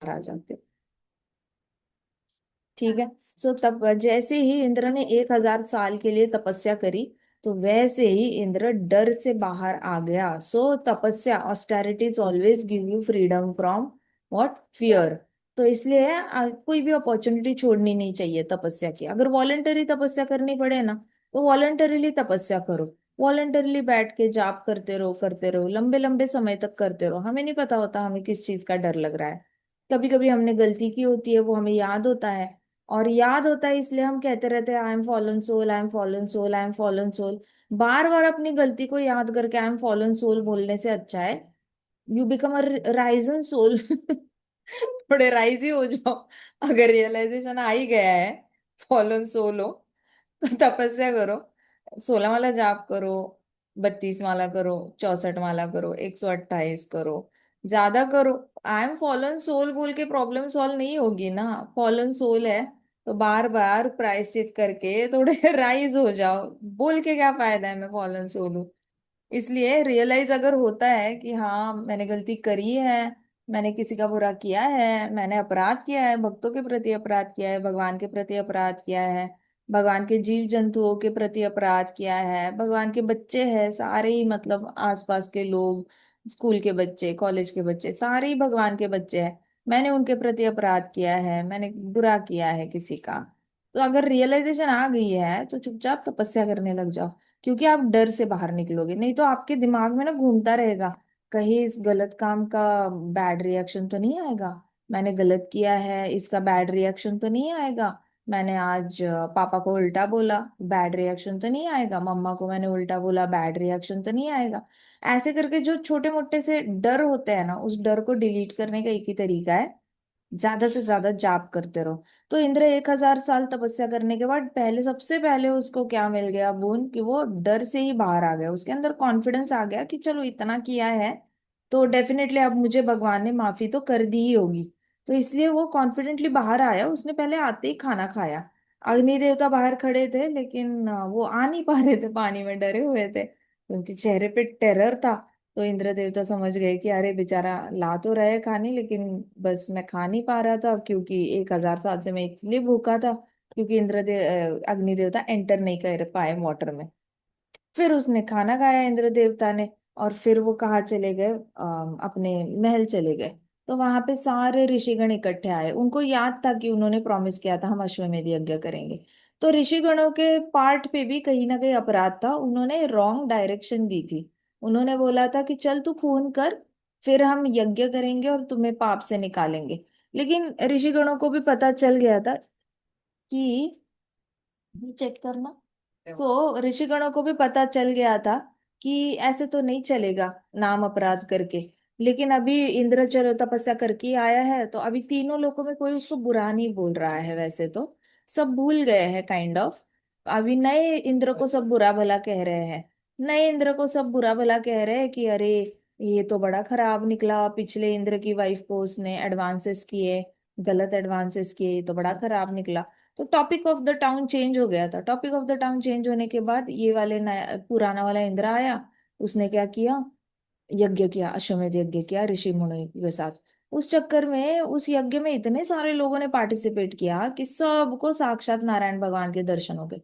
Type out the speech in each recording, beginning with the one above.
आ जाते। ठीक है। सो तब जैसे ही इंद्र ने 1,000 साल के लिए तपस्या करी, तो वैसे ही इंद्र डर से बाहर आ गया। सो तपस्या, austerities always give you freedom from what, fear. तो इसलिए कोई भी अपॉर्चुनिटी छोड़नी नहीं चाहिए तपस्या की। अगर वॉलेंटरी तपस्या करनी पड़े ना, तो वॉलेंटरीली तपस्या करो। वॉलेंटरीली बैठ के जाप करते रहो, लंबे लंबे समय तक करते रहो। हमें नहीं पता होता हमें किस चीज का डर लग रहा है। कभी कभी हमने गलती की होती है, वो हमें याद होता है। और याद होता है इसलिए हम कहते रहते हैं I am fallen soul, I am fallen soul, I am fallen soul. बार बार अपनी गलती को याद करके आई एम फॉलन सोल बोलने से अच्छा है you become a risen soul. थोड़े राइज ही हो जाओ। अगर रियलाइजेशन आ ही गया है फॉलन सोल हो, तो तपस्या करो। 16 माला जाप करो, 32 माला करो, 64 माला करो, 128 करो, ज्यादा करो। आई एम फॉलन सोल बोल के प्रॉब्लम सॉल्व नहीं होगी ना। फॉलन सोल है तो बार बार प्रायश्चित करके थोड़े राइज हो जाओ। बोल के क्या फायदा है मैं फॉलन सोल हूँ। इसलिए रियलाइज अगर होता है कि हाँ मैंने गलती करी है, मैंने किसी का बुरा किया है, मैंने अपराध किया है, भक्तों के प्रति अपराध किया है, भगवान के प्रति अपराध किया है, भगवान के जीव जंतुओं के प्रति अपराध किया है, भगवान के बच्चे हैं सारे ही, मतलब आसपास के लोग, स्कूल के बच्चे, कॉलेज के बच्चे, सारे ही भगवान के बच्चे हैं। मैंने उनके प्रति अपराध किया है, मैंने बुरा किया है किसी का। तो अगर रियलाइजेशन आ गई है तो चुपचाप तपस्या करने लग जाओ। क्योंकि आप डर से बाहर निकलोगे, नहीं तो आपके दिमाग में ना घूमता रहेगा, कहीं इस गलत काम का बैड रिएक्शन तो नहीं आएगा, मैंने गलत किया है इसका बैड रिएक्शन तो नहीं आएगा, मैंने आज पापा को उल्टा बोला, बैड रिएक्शन तो नहीं आएगा, मम्मा को मैंने उल्टा बोला, बैड रिएक्शन तो नहीं आएगा। ऐसे करके जो छोटे मोटे से डर होते हैं ना, उस डर को डिलीट करने का एक ही तरीका है, ज्यादा से ज्यादा जाप करते रहो। तो इंद्र 1,000 साल तपस्या करने के बाद पहले, सबसे पहले उसको क्या मिल गया बोन, कि वो डर से ही बाहर आ गया। उसके अंदर कॉन्फिडेंस आ गया कि चलो इतना किया है तो डेफिनेटली अब मुझे भगवान ने माफी तो कर दी ही होगी। तो इसलिए वो कॉन्फिडेंटली बाहर आया। उसने पहले आते ही खाना खाया। अग्नि देवता बाहर खड़े थे, लेकिन वो आ नहीं पा रहे थे, पानी में डरे हुए थे, उनके चेहरे पे टेरर था। तो इंद्र देवता समझ गए कि अरे बेचारा ला तो रहे खाने, लेकिन बस मैं खा नहीं पा रहा था, क्योंकि 1,000 साल से मैं इसलिए भूखा था क्योंकि अग्नि देवता एंटर नहीं कर पाए वाटर में। फिर उसने खाना खाया इंद्र देवता ने, और फिर वो कहाँ चले गए, अपने महल चले गए। तो वहां पे सारे ऋषिगण इकट्ठे आए। उनको याद था कि उन्होंने प्रॉमिस किया था हम अश्वमेध यज्ञ करेंगे। तो ऋषिगणों के पार्ट पे भी कहीं ना कहीं अपराध था, उन्होंने रॉन्ग डायरेक्शन दी थी। उन्होंने बोला था कि चल तू खून कर, फिर हम यज्ञ करेंगे और तुम्हें पाप से निकालेंगे। लेकिन ऋषिगणों को भी पता चल गया था कि, चेक करना, तो ऋषिगणों को भी पता चल गया था कि ऐसे तो नहीं चलेगा नाम अपराध करके। लेकिन अभी इंद्र चलो तपस्या करके ही आया है, तो अभी तीनों लोगों में कोई उसको बुरा नहीं बोल रहा है। वैसे तो सब भूल गए हैं काइंड ऑफ। अभी नए इंद्र को सब बुरा भला कह रहे हैं। नए इंद्र को सब बुरा भला कह रहे हैं कि अरे ये तो बड़ा खराब निकला, पिछले इंद्र की वाइफ को उसने एडवांसेस किए, गलत एडवांसेस किए, ये तो बड़ा खराब निकला। तो topic of the town change हो गया था। Topic of the town change होने के बाद ये वाले नया पुराना वाला इंद्र आया। उसने क्या किया, यज्ञ किया, अश्वमेध यज्ञ किया ऋषि मुनि के साथ। उस चक्कर में उस यज्ञ में इतने सारे लोगों ने पार्टिसिपेट किया कि सबको साक्षात नारायण भगवान के दर्शन हो गए।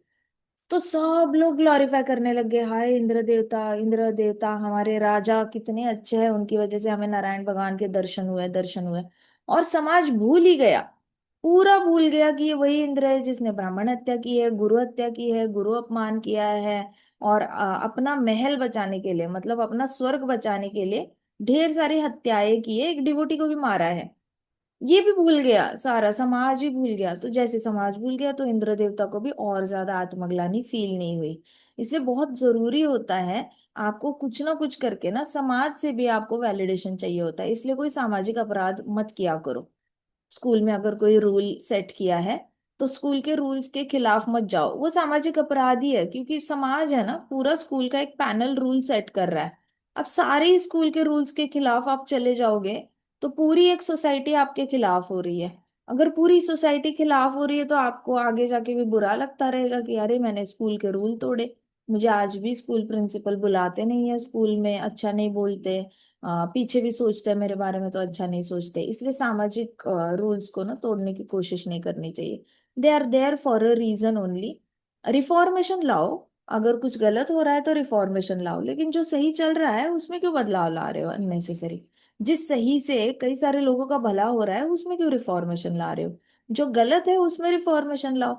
तो सब लोग ग्लोरीफाई करने लगे, हाय इंद्र देवता, इंद्र देवता हमारे राजा कितने अच्छे हैं, उनकी वजह से हमें नारायण भगवान के दर्शन हुए, दर्शन हुए। और समाज भूल ही गया, पूरा भूल गया कि ये वही इंद्र है जिसने ब्राह्मण हत्या की है, गुरु हत्या की है, गुरु अपमान किया है, और अपना महल बचाने के लिए, मतलब अपना स्वर्ग बचाने के लिए ढेर सारी हत्याएं की है, एक डिवोटी को भी मारा है। ये भी भूल गया, सारा समाज ही भूल गया। तो जैसे समाज भूल गया, तो इंद्र देवता को भी और ज्यादा आत्मग्लानि फील नहीं हुई। इसलिए बहुत जरूरी होता है, आपको कुछ ना कुछ करके ना समाज से भी आपको वैलिडेशन चाहिए होता है। इसलिए कोई सामाजिक अपराध मत किया करो। स्कूल में अगर कोई रूल सेट किया है, तो स्कूल के रूल्स के खिलाफ मत जाओ, वो सामाजिक अपराध ही है। क्योंकि समाज है ना, पूरा स्कूल का एक पैनल रूल सेट कर रहा है। अब सारे स्कूल के रूल्स के खिलाफ आप चले जाओगे, तो पूरी एक सोसाइटी आपके खिलाफ हो रही है। अगर पूरी सोसाइटी खिलाफ हो रही है, तो आपको आगे जाके भी बुरा लगता रहेगा कि अरे मैंने स्कूल के रूल तोड़े। मुझे आज भी स्कूल प्रिंसिपल बुलाते नहीं है, स्कूल में अच्छा नहीं बोलते, पीछे भी सोचते हैं मेरे बारे में तो अच्छा नहीं सोचते, इसलिए सामाजिक रूल्स को ना तोड़ने की कोशिश नहीं करनी चाहिए। They are there for a reason only. Reformation लाओ, अगर कुछ गलत हो रहा है तो रिफॉर्मेशन लाओ, लेकिन जो सही चल रहा है उसमें क्यों बदलाव ला रहे हो अननेसेसरी? जिस सही से कई सारे लोगों का भला हो रहा है उसमें क्यों रिफॉर्मेशन ला रहे हो? जो गलत है उसमें रिफॉर्मेशन लाओ।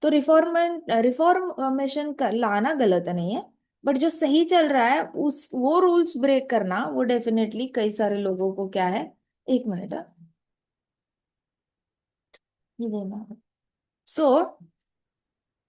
तो रिफॉर्मेशन कर लाना गलत नहीं है, बट जो सही चल रहा है उस वो रूल्स ब्रेक करना वो डेफिनेटली कई सारे लोगों को क्या है। एक मिनट, ये देना। सो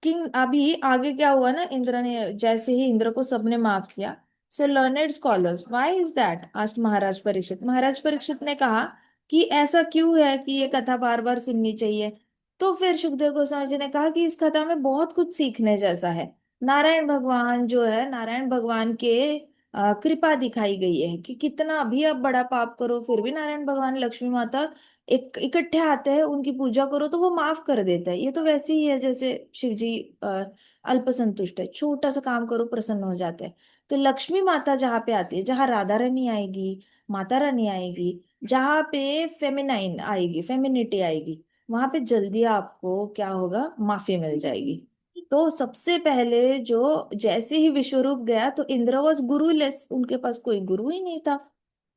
किंग अभी आगे क्या हुआ ना, इंद्र ने जैसे ही इंद्र को सबने माफ किया, so learned scholars why is that asked Maharaj Parikshit. Maharaj Parikshit ने कहा कि ऐसा क्यों है कि ये कथा बार बार सुननी चाहिए। तो फिर सुखदेव गोस्वामी जी ने कहा कि इस कथा में बहुत कुछ सीखने जैसा है। नारायण भगवान जो है, नारायण भगवान के कृपा दिखाई गई है कि कितना भी आप बड़ा पाप करो फिर भी नारायण भगवान लक्ष्मी माता एक इकट्ठे आते हैं, उनकी पूजा करो तो वो माफ कर देता है। ये तो वैसे ही है जैसे शिव जी अल्प संतुष्ट है, छोटा सा काम करो प्रसन्न हो जाते हैं। तो लक्ष्मी माता जहाँ पे आती है, जहाँ राधा रानी आएगी, माता रानी आएगी, जहाँ पे फेमिनाइन आएगी, फेमिनिटी आएगी, वहां पे जल्दी आपको क्या होगा, माफी मिल जाएगी। तो सबसे पहले जो जैसे ही विश्वरूप गया तो इंद्र वॉज गुरुलेस, उनके पास कोई गुरु ही नहीं था।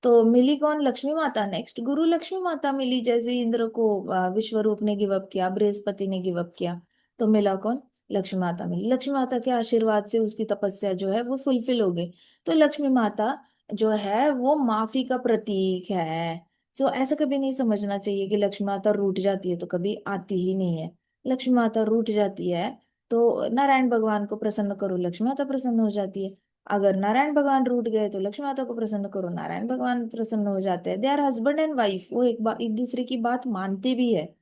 तो मिली कौन, लक्ष्मी माता। नेक्स्ट गुरु लक्ष्मी माता मिली, जैसे ही इंद्र को विश्वरूप ने गिव अप किया, बृहस्पति ने गिव अप किया, तो मिला कौन, लक्ष्मी माता मिली। लक्ष्मी माता के आशीर्वाद से उसकी तपस्या जो है वो फुलफिल हो गई। तो लक्ष्मी माता जो है वो माफी का प्रतीक है। सो ऐसा कभी नहीं समझना चाहिए कि लक्ष्मी माता रूठ जाती है तो कभी आती ही नहीं है। लक्ष्मी माता रूठ जाती है तो नारायण भगवान को प्रसन्न करो, लक्ष्मी माता प्रसन्न हो जाती है। अगर नारायण भगवान रूठ गए तो लक्ष्मी माता को प्रसन्न करो, नारायण भगवान प्रसन्न हो जाते हैं। They are husband and wife, वो एक दूसरे की बात मानते भी है।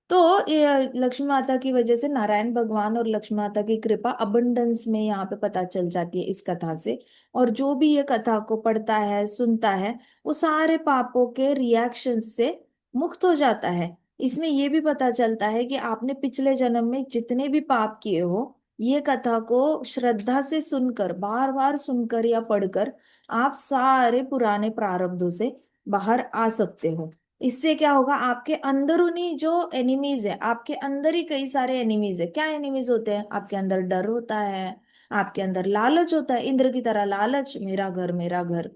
तो ये लक्ष्मी माता की वजह से नारायण भगवान और लक्ष्मी माता की कृपा अबंडेंस में यहाँ पे पता चल जाती है इस कथा से। और जो भी ये कथा को पढ़ता है सुनता है वो सारे पापों के रिएक्शन से मुक्त हो जाता है। इसमें ये भी पता चलता है कि आपने पिछले जन्म में जितने भी पाप किए हो, ये कथा को श्रद्धा से सुनकर, बार बार सुनकर या पढ़कर आप सारे पुराने प्रारब्धों से बाहर आ सकते हो। इससे क्या होगा, आपके अंदरूनी जो एनिमीज है, आपके अंदर ही कई सारे एनिमीज है। क्या एनिमीज होते हैं, आपके अंदर डर होता है, आपके अंदर लालच होता है, इंद्र की तरह लालच, मेरा घर मेरा घर,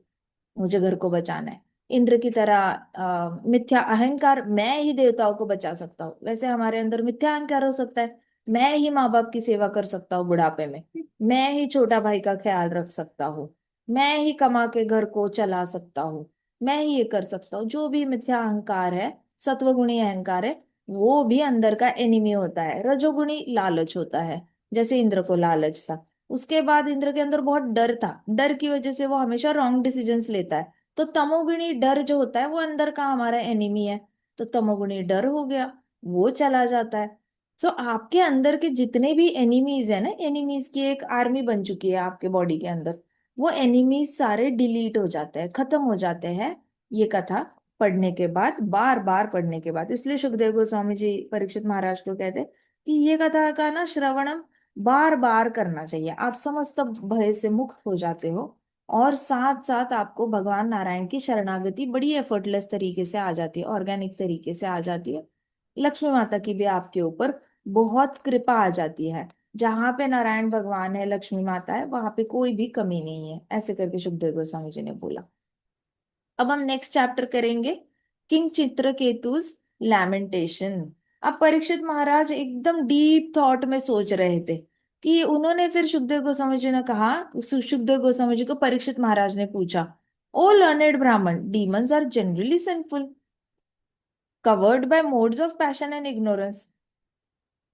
मुझे घर को बचाना है। इंद्र की तरह मिथ्या अहंकार, मैं ही देवताओं को बचा सकता हूँ, वैसे हमारे अंदर मिथ्या अहंकार हो सकता है, मैं ही माँ बाप की सेवा कर सकता हूँ बुढ़ापे में, मैं ही छोटा भाई का ख्याल रख सकता हूँ, मैं ही कमा के घर को चला सकता हूँ, मैं ही ये कर सकता हूँ। जो भी मिथ्या अहंकार है, सत्वगुणी अहंकार है, वो भी अंदर का एनिमी होता है। रजोगुणी लालच होता है, जैसे इंद्र को लालच था। उसके बाद इंद्र के अंदर बहुत डर था, डर की वजह से वो हमेशा रॉन्ग डिसीजंस लेता है। तो तमोगुणी डर जो होता है वो अंदर का हमारा एनिमी है। तो तमोगुणी डर हो गया, वो चला जाता है। तो आपके अंदर के जितने भी एनिमीज है ना, एनिमीज की एक आर्मी बन चुकी है आपके बॉडी के अंदर, वो एनिमीज सारे डिलीट हो जाते हैं, खत्म हो जाते हैं ये कथा पढ़ने के बाद, बार बार पढ़ने के बाद। इसलिए सुखदेव गोस्वामी जी परीक्षित महाराज को कहते हैं कि ये कथा का ना श्रवणम बार बार करना चाहिए, आप समस्त भय से मुक्त हो जाते हो। और साथ साथ आपको भगवान नारायण की शरणागति बड़ी एफर्टलेस तरीके से आ जाती है, ऑर्गेनिक तरीके से आ जाती है। लक्ष्मी माता की भी आपके ऊपर बहुत कृपा आ जाती है। जहां पे नारायण भगवान है, लक्ष्मी माता है, वहां पे कोई भी कमी नहीं है, ऐसे करके सुखदेव गोस्वामी जी ने बोला। अब हम नेक्स्ट चैप्टर करेंगे, किंग चित्रकेतुस लैमेंटेशन। अब परीक्षित महाराज एकदम डीप थॉट में सोच रहे थे कि उन्होंने फिर सुखदेव गोस्वामी जी ने कहा, सुखदेव गोस्वामी जी को परीक्षित महाराज ने पूछा, O learned Brahmana, demons are generally sinful, covered by modes of passion and ignorance,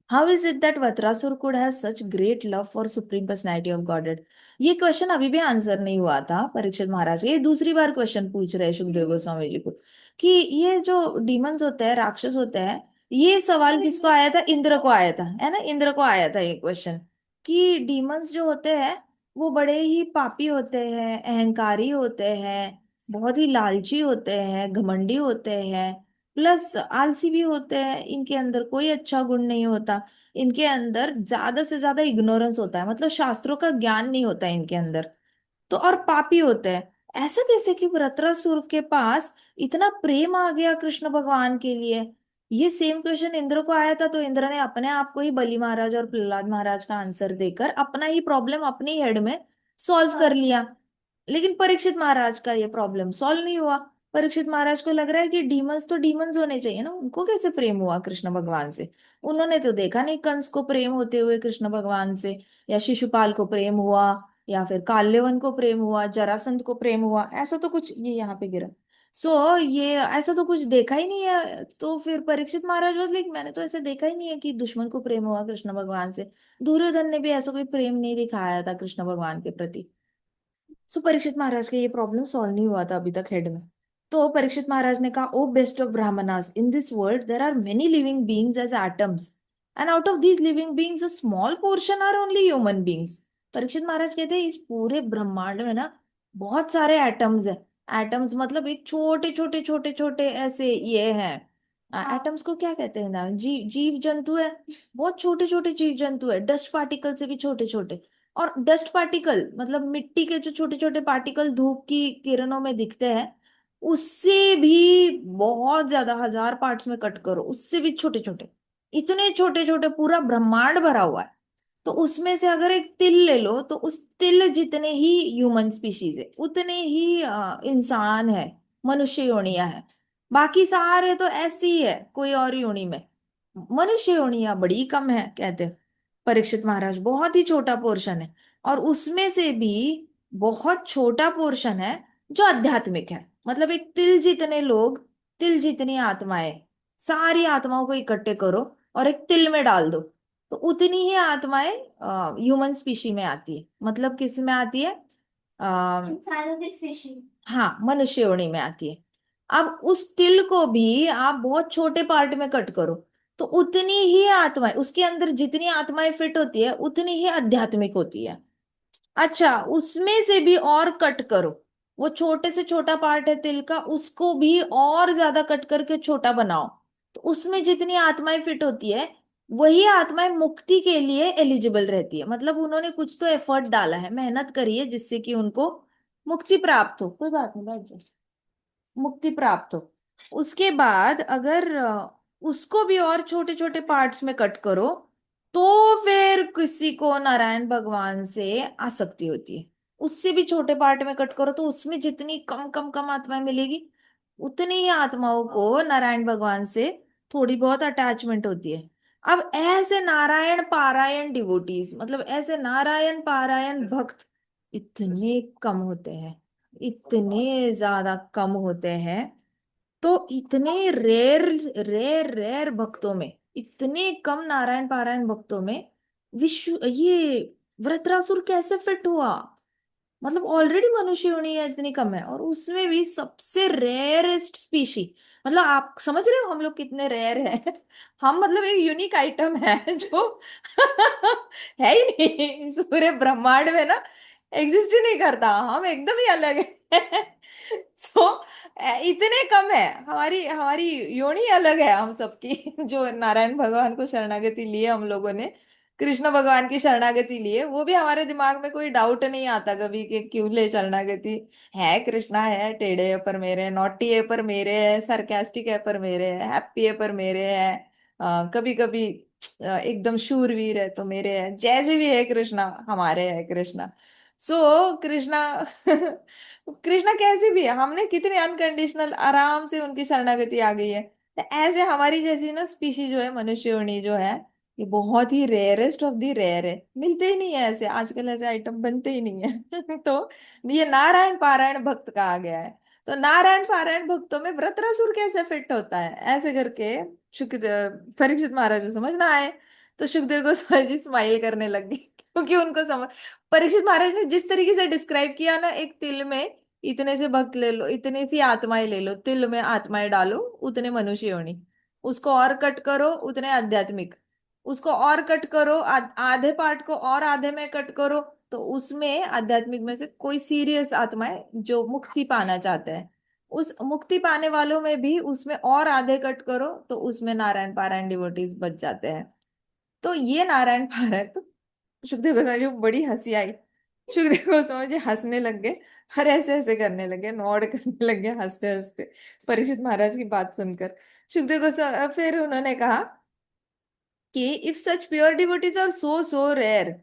how is it that Vajrasura could have such great love for supreme personality of Godhead. ये क्वेश्चन अभी भी आंसर नहीं हुआ था परीक्षित महाराज, ये दूसरी बार क्वेश्चन पूछ रहे हैं सुखदेव गोस्वामी जी को कि ये जो डीमंस होते हैं, राक्षस होते हैं, ये सवाल किसको आया था, इंद्र को आया था, है ना, इंद्र को आया था ये क्वेश्चन कि डीमंस जो होते हैं वो बड़े ही पापी होते हैं, अहंकारी होते हैं, बहुत ही लालची होते हैं, घमंडी होते हैं, प्लस आलसी भी होते हैं, इनके अंदर कोई अच्छा गुण नहीं होता, इनके अंदर ज्यादा से ज्यादा इग्नोरेंस होता है, मतलब शास्त्रों का ज्ञान नहीं होता है इनके अंदर। तो और पापी होते हैं। ऐसा कैसे कि वृत्रासुर के पास इतना प्रेम आ गया कृष्ण भगवान के लिए? ये सेम क्वेश्चन इंद्र को आया था, तो इंद्र ने अपने आप को ही बलि महाराज और प्रहलाद महाराज का आंसर देकर अपना ही प्रॉब्लम अपनी हेड में सॉल्व कर लिया। लेकिन परीक्षित महाराज का ये प्रॉब्लम सॉल्व नहीं हुआ। परीक्षित महाराज को लग रहा है कि डीमंस तो डीमंस होने चाहिए ना, उनको कैसे प्रेम हुआ कृष्ण भगवान से? उन्होंने तो देखा नहीं कंस को प्रेम होते हुए कृष्ण भगवान से, या शिशुपाल को प्रेम हुआ, या फिर काल्यवन को प्रेम हुआ, जरासंध को प्रेम हुआ, ऐसा तो कुछ, ये यहाँ पे गिरा। ये ऐसा तो कुछ देखा ही नहीं है। तो फिर परीक्षित महाराज बोले लाइक मैंने तो ऐसे देखा ही नहीं है कि दुश्मन को प्रेम हुआ कृष्ण भगवान से। दुर्योधन ने भी ऐसा कोई प्रेम नहीं दिखाया था कृष्ण भगवान के प्रति। सो परीक्षित महाराज का ये प्रॉब्लम सॉल्व नहीं हुआ था अभी तक हेड में। तो परीक्षित महाराज ने कहा, O best of Brahmanas, in this world there are many living beings as atoms, and out of these living beings a small portion are only human beings. Parikshit Maharaj कहते हैं इस पूरे ब्रह्मांड में ना बहुत सारे एटम्स है। एटम्स मतलब एक छोटे छोटे छोटे छोटे ऐसे ये हैं। एटम्स को क्या कहते हैं ना, जीव जंतु है। बहुत छोटे छोटे जीव जंतु है, डस्ट पार्टिकल से भी छोटे छोटे। और डस्ट पार्टिकल मतलब मिट्टी के जो छोटे छोटे पार्टिकल धूप की किरणों में दिखते हैं, उससे भी बहुत ज्यादा, 1000 पार्ट्स में कट करो उससे भी छोटे छोटे, इतने छोटे छोटे पूरा ब्रह्मांड भरा हुआ है। तो उसमें से अगर एक तिल ले लो, तो उस तिल जितने ही ह्यूमन स्पीशीज है उतने ही इंसान है, मनुष्य योनिया है। बाकी सारे तो ऐसी ही है, कोई और योनि में। मनुष्य योनिया बड़ी कम है कहते हैं परीक्षित महाराज, बहुत ही छोटा पोर्शन है। और उसमें से भी बहुत छोटा पोर्शन है जो आध्यात्मिक है। मतलब एक तिल जितने लोग, तिल जितनी आत्माएं, सारी आत्माओं को इकट्ठे करो और एक तिल में डाल दो, तो उतनी ही आत्माएं ह्यूमन स्पीशी में आती है। मतलब किस में आती है? इंसानों की स्पीशी। हाँ, मनुष्य योनि में आती है। अब उस तिल को भी आप बहुत छोटे पार्ट में कट करो, तो उतनी ही आत्माएं, उसके अंदर जितनी आत्माएं फिट होती है उतनी ही आध्यात्मिक होती है। अच्छा, उसमें से भी और कट करो, वो छोटे से छोटा पार्ट है तिल का, उसको भी और ज्यादा कट करके छोटा बनाओ, तो उसमें जितनी आत्माएं फिट होती है वही आत्माएं मुक्ति के लिए एलिजिबल रहती है। मतलब उन्होंने कुछ तो एफर्ट डाला है, मेहनत करी है, जिससे कि उनको मुक्ति प्राप्त हो। कोई बात नहीं, बैठ जाओ। मुक्ति प्राप्त हो। उसके बाद अगर उसको भी और छोटे छोटे पार्ट्स में कट करो, तो फिर किसी को नारायण भगवान से आसक्ति होती है। उससे भी छोटे पार्ट में कट करो, तो उसमें जितनी कम कम कम आत्माएं मिलेगी, उतनी ही आत्माओं को नारायण भगवान से थोड़ी बहुत अटैचमेंट होती है। अब ऐसे नारायण पारायण डिवोटीज, मतलब ऐसे नारायण पारायण भक्त इतने कम होते हैं, इतने ज्यादा कम होते हैं। तो इतने रेयर रेयर रेयर भक्तों में, इतने कम नारायण पारायण भक्तों में विश्व ये वृत्रासुर कैसे फिट हुआ? मतलब ऑलरेडी मनुष्य होनी है इतनी कम है, और उसमें भी सबसे रेयरेस्ट स्पीशी। मतलब आप समझ रहे हो हम लोग कितने रेयर हैं? हम मतलब एक यूनिक आइटम है जो है ही नहीं इस पूरे ब्रह्मांड में ना, एग्जिस्ट ही नहीं करता। हम एकदम ही अलग है। सो इतने कम है, हमारी हमारी योनि अलग है हम सबकी। जो नारायण भगवान को शरणागति लिए हम लोगों ने, कृष्ण भगवान की शरणागति लिए, वो भी हमारे दिमाग में कोई डाउट नहीं आता कभी कि क्यों ले शरणागति। है कृष्णा है, टेढ़े है पर मेरे है, नॉटी है पर मेरे है, सरकास्टिक है पर मेरे है, हैप्पी है पर मेरे है, कभी कभी एकदम शूरवीर है तो मेरे है, जैसे भी है कृष्णा हमारे है कृष्णा। कृष्णा कृष्णा कैसे भी है, हमने कितने अनकंडीशनल आराम से उनकी शरणागति आ गई है। तो ऐसे हमारी जैसी ना स्पीशी जो है, मनुष्य योनि जो है, ये बहुत ही रेयरेस्ट ऑफ दी रेयर है। मिलते ही नहीं है ऐसे, आजकल ऐसे आइटम बनते ही नहीं है। तो ये नारायण पारायण भक्त कहा गया है। तो नारायण पारायण भक्तों में वृत्रासुर कैसे फिट होता है, ऐसे करके सुखदेव परीक्षित महाराज को समझ ना आए। तो सुखदेव गोस्वामी जी स्माइल करने लग गए, क्योंकि उनको समझ, परीक्षित महाराज ने जिस तरीके से डिस्क्राइब किया ना, एक तिल में इतने से भक्त ले लो, इतनी सी आत्माएं ले लो, तिल में आत्माएं डालो उतने मनुष्य होनी, उसको और कट करो उतने आध्यात्मिक, उसको और कट करो, आधे पार्ट को और आधे में कट करो, तो उसमें आध्यात्मिक में से कोई सीरियस आत्माएं जो मुक्ति पाना चाहते हैं, उस मुक्ति पाने वालों में भी उसमें और आधे कट करो, तो उसमें नारायण पारायण डिवोटीज बच जाते हैं। तो ये नारायण पारायण, तो सुखदेव गोस्वामी जी को बड़ी हंसी आई। सुखदेव गोस्वामी जी हंसने लग गए, और ऐसे ऐसे करने लगे, नॉड करने लगे हंसते हंसते परीक्षित महाराज की बात सुनकर। सुखदेव गोस्वामी फिर उन्होंने कहा कि if such pure devotees are so so rare,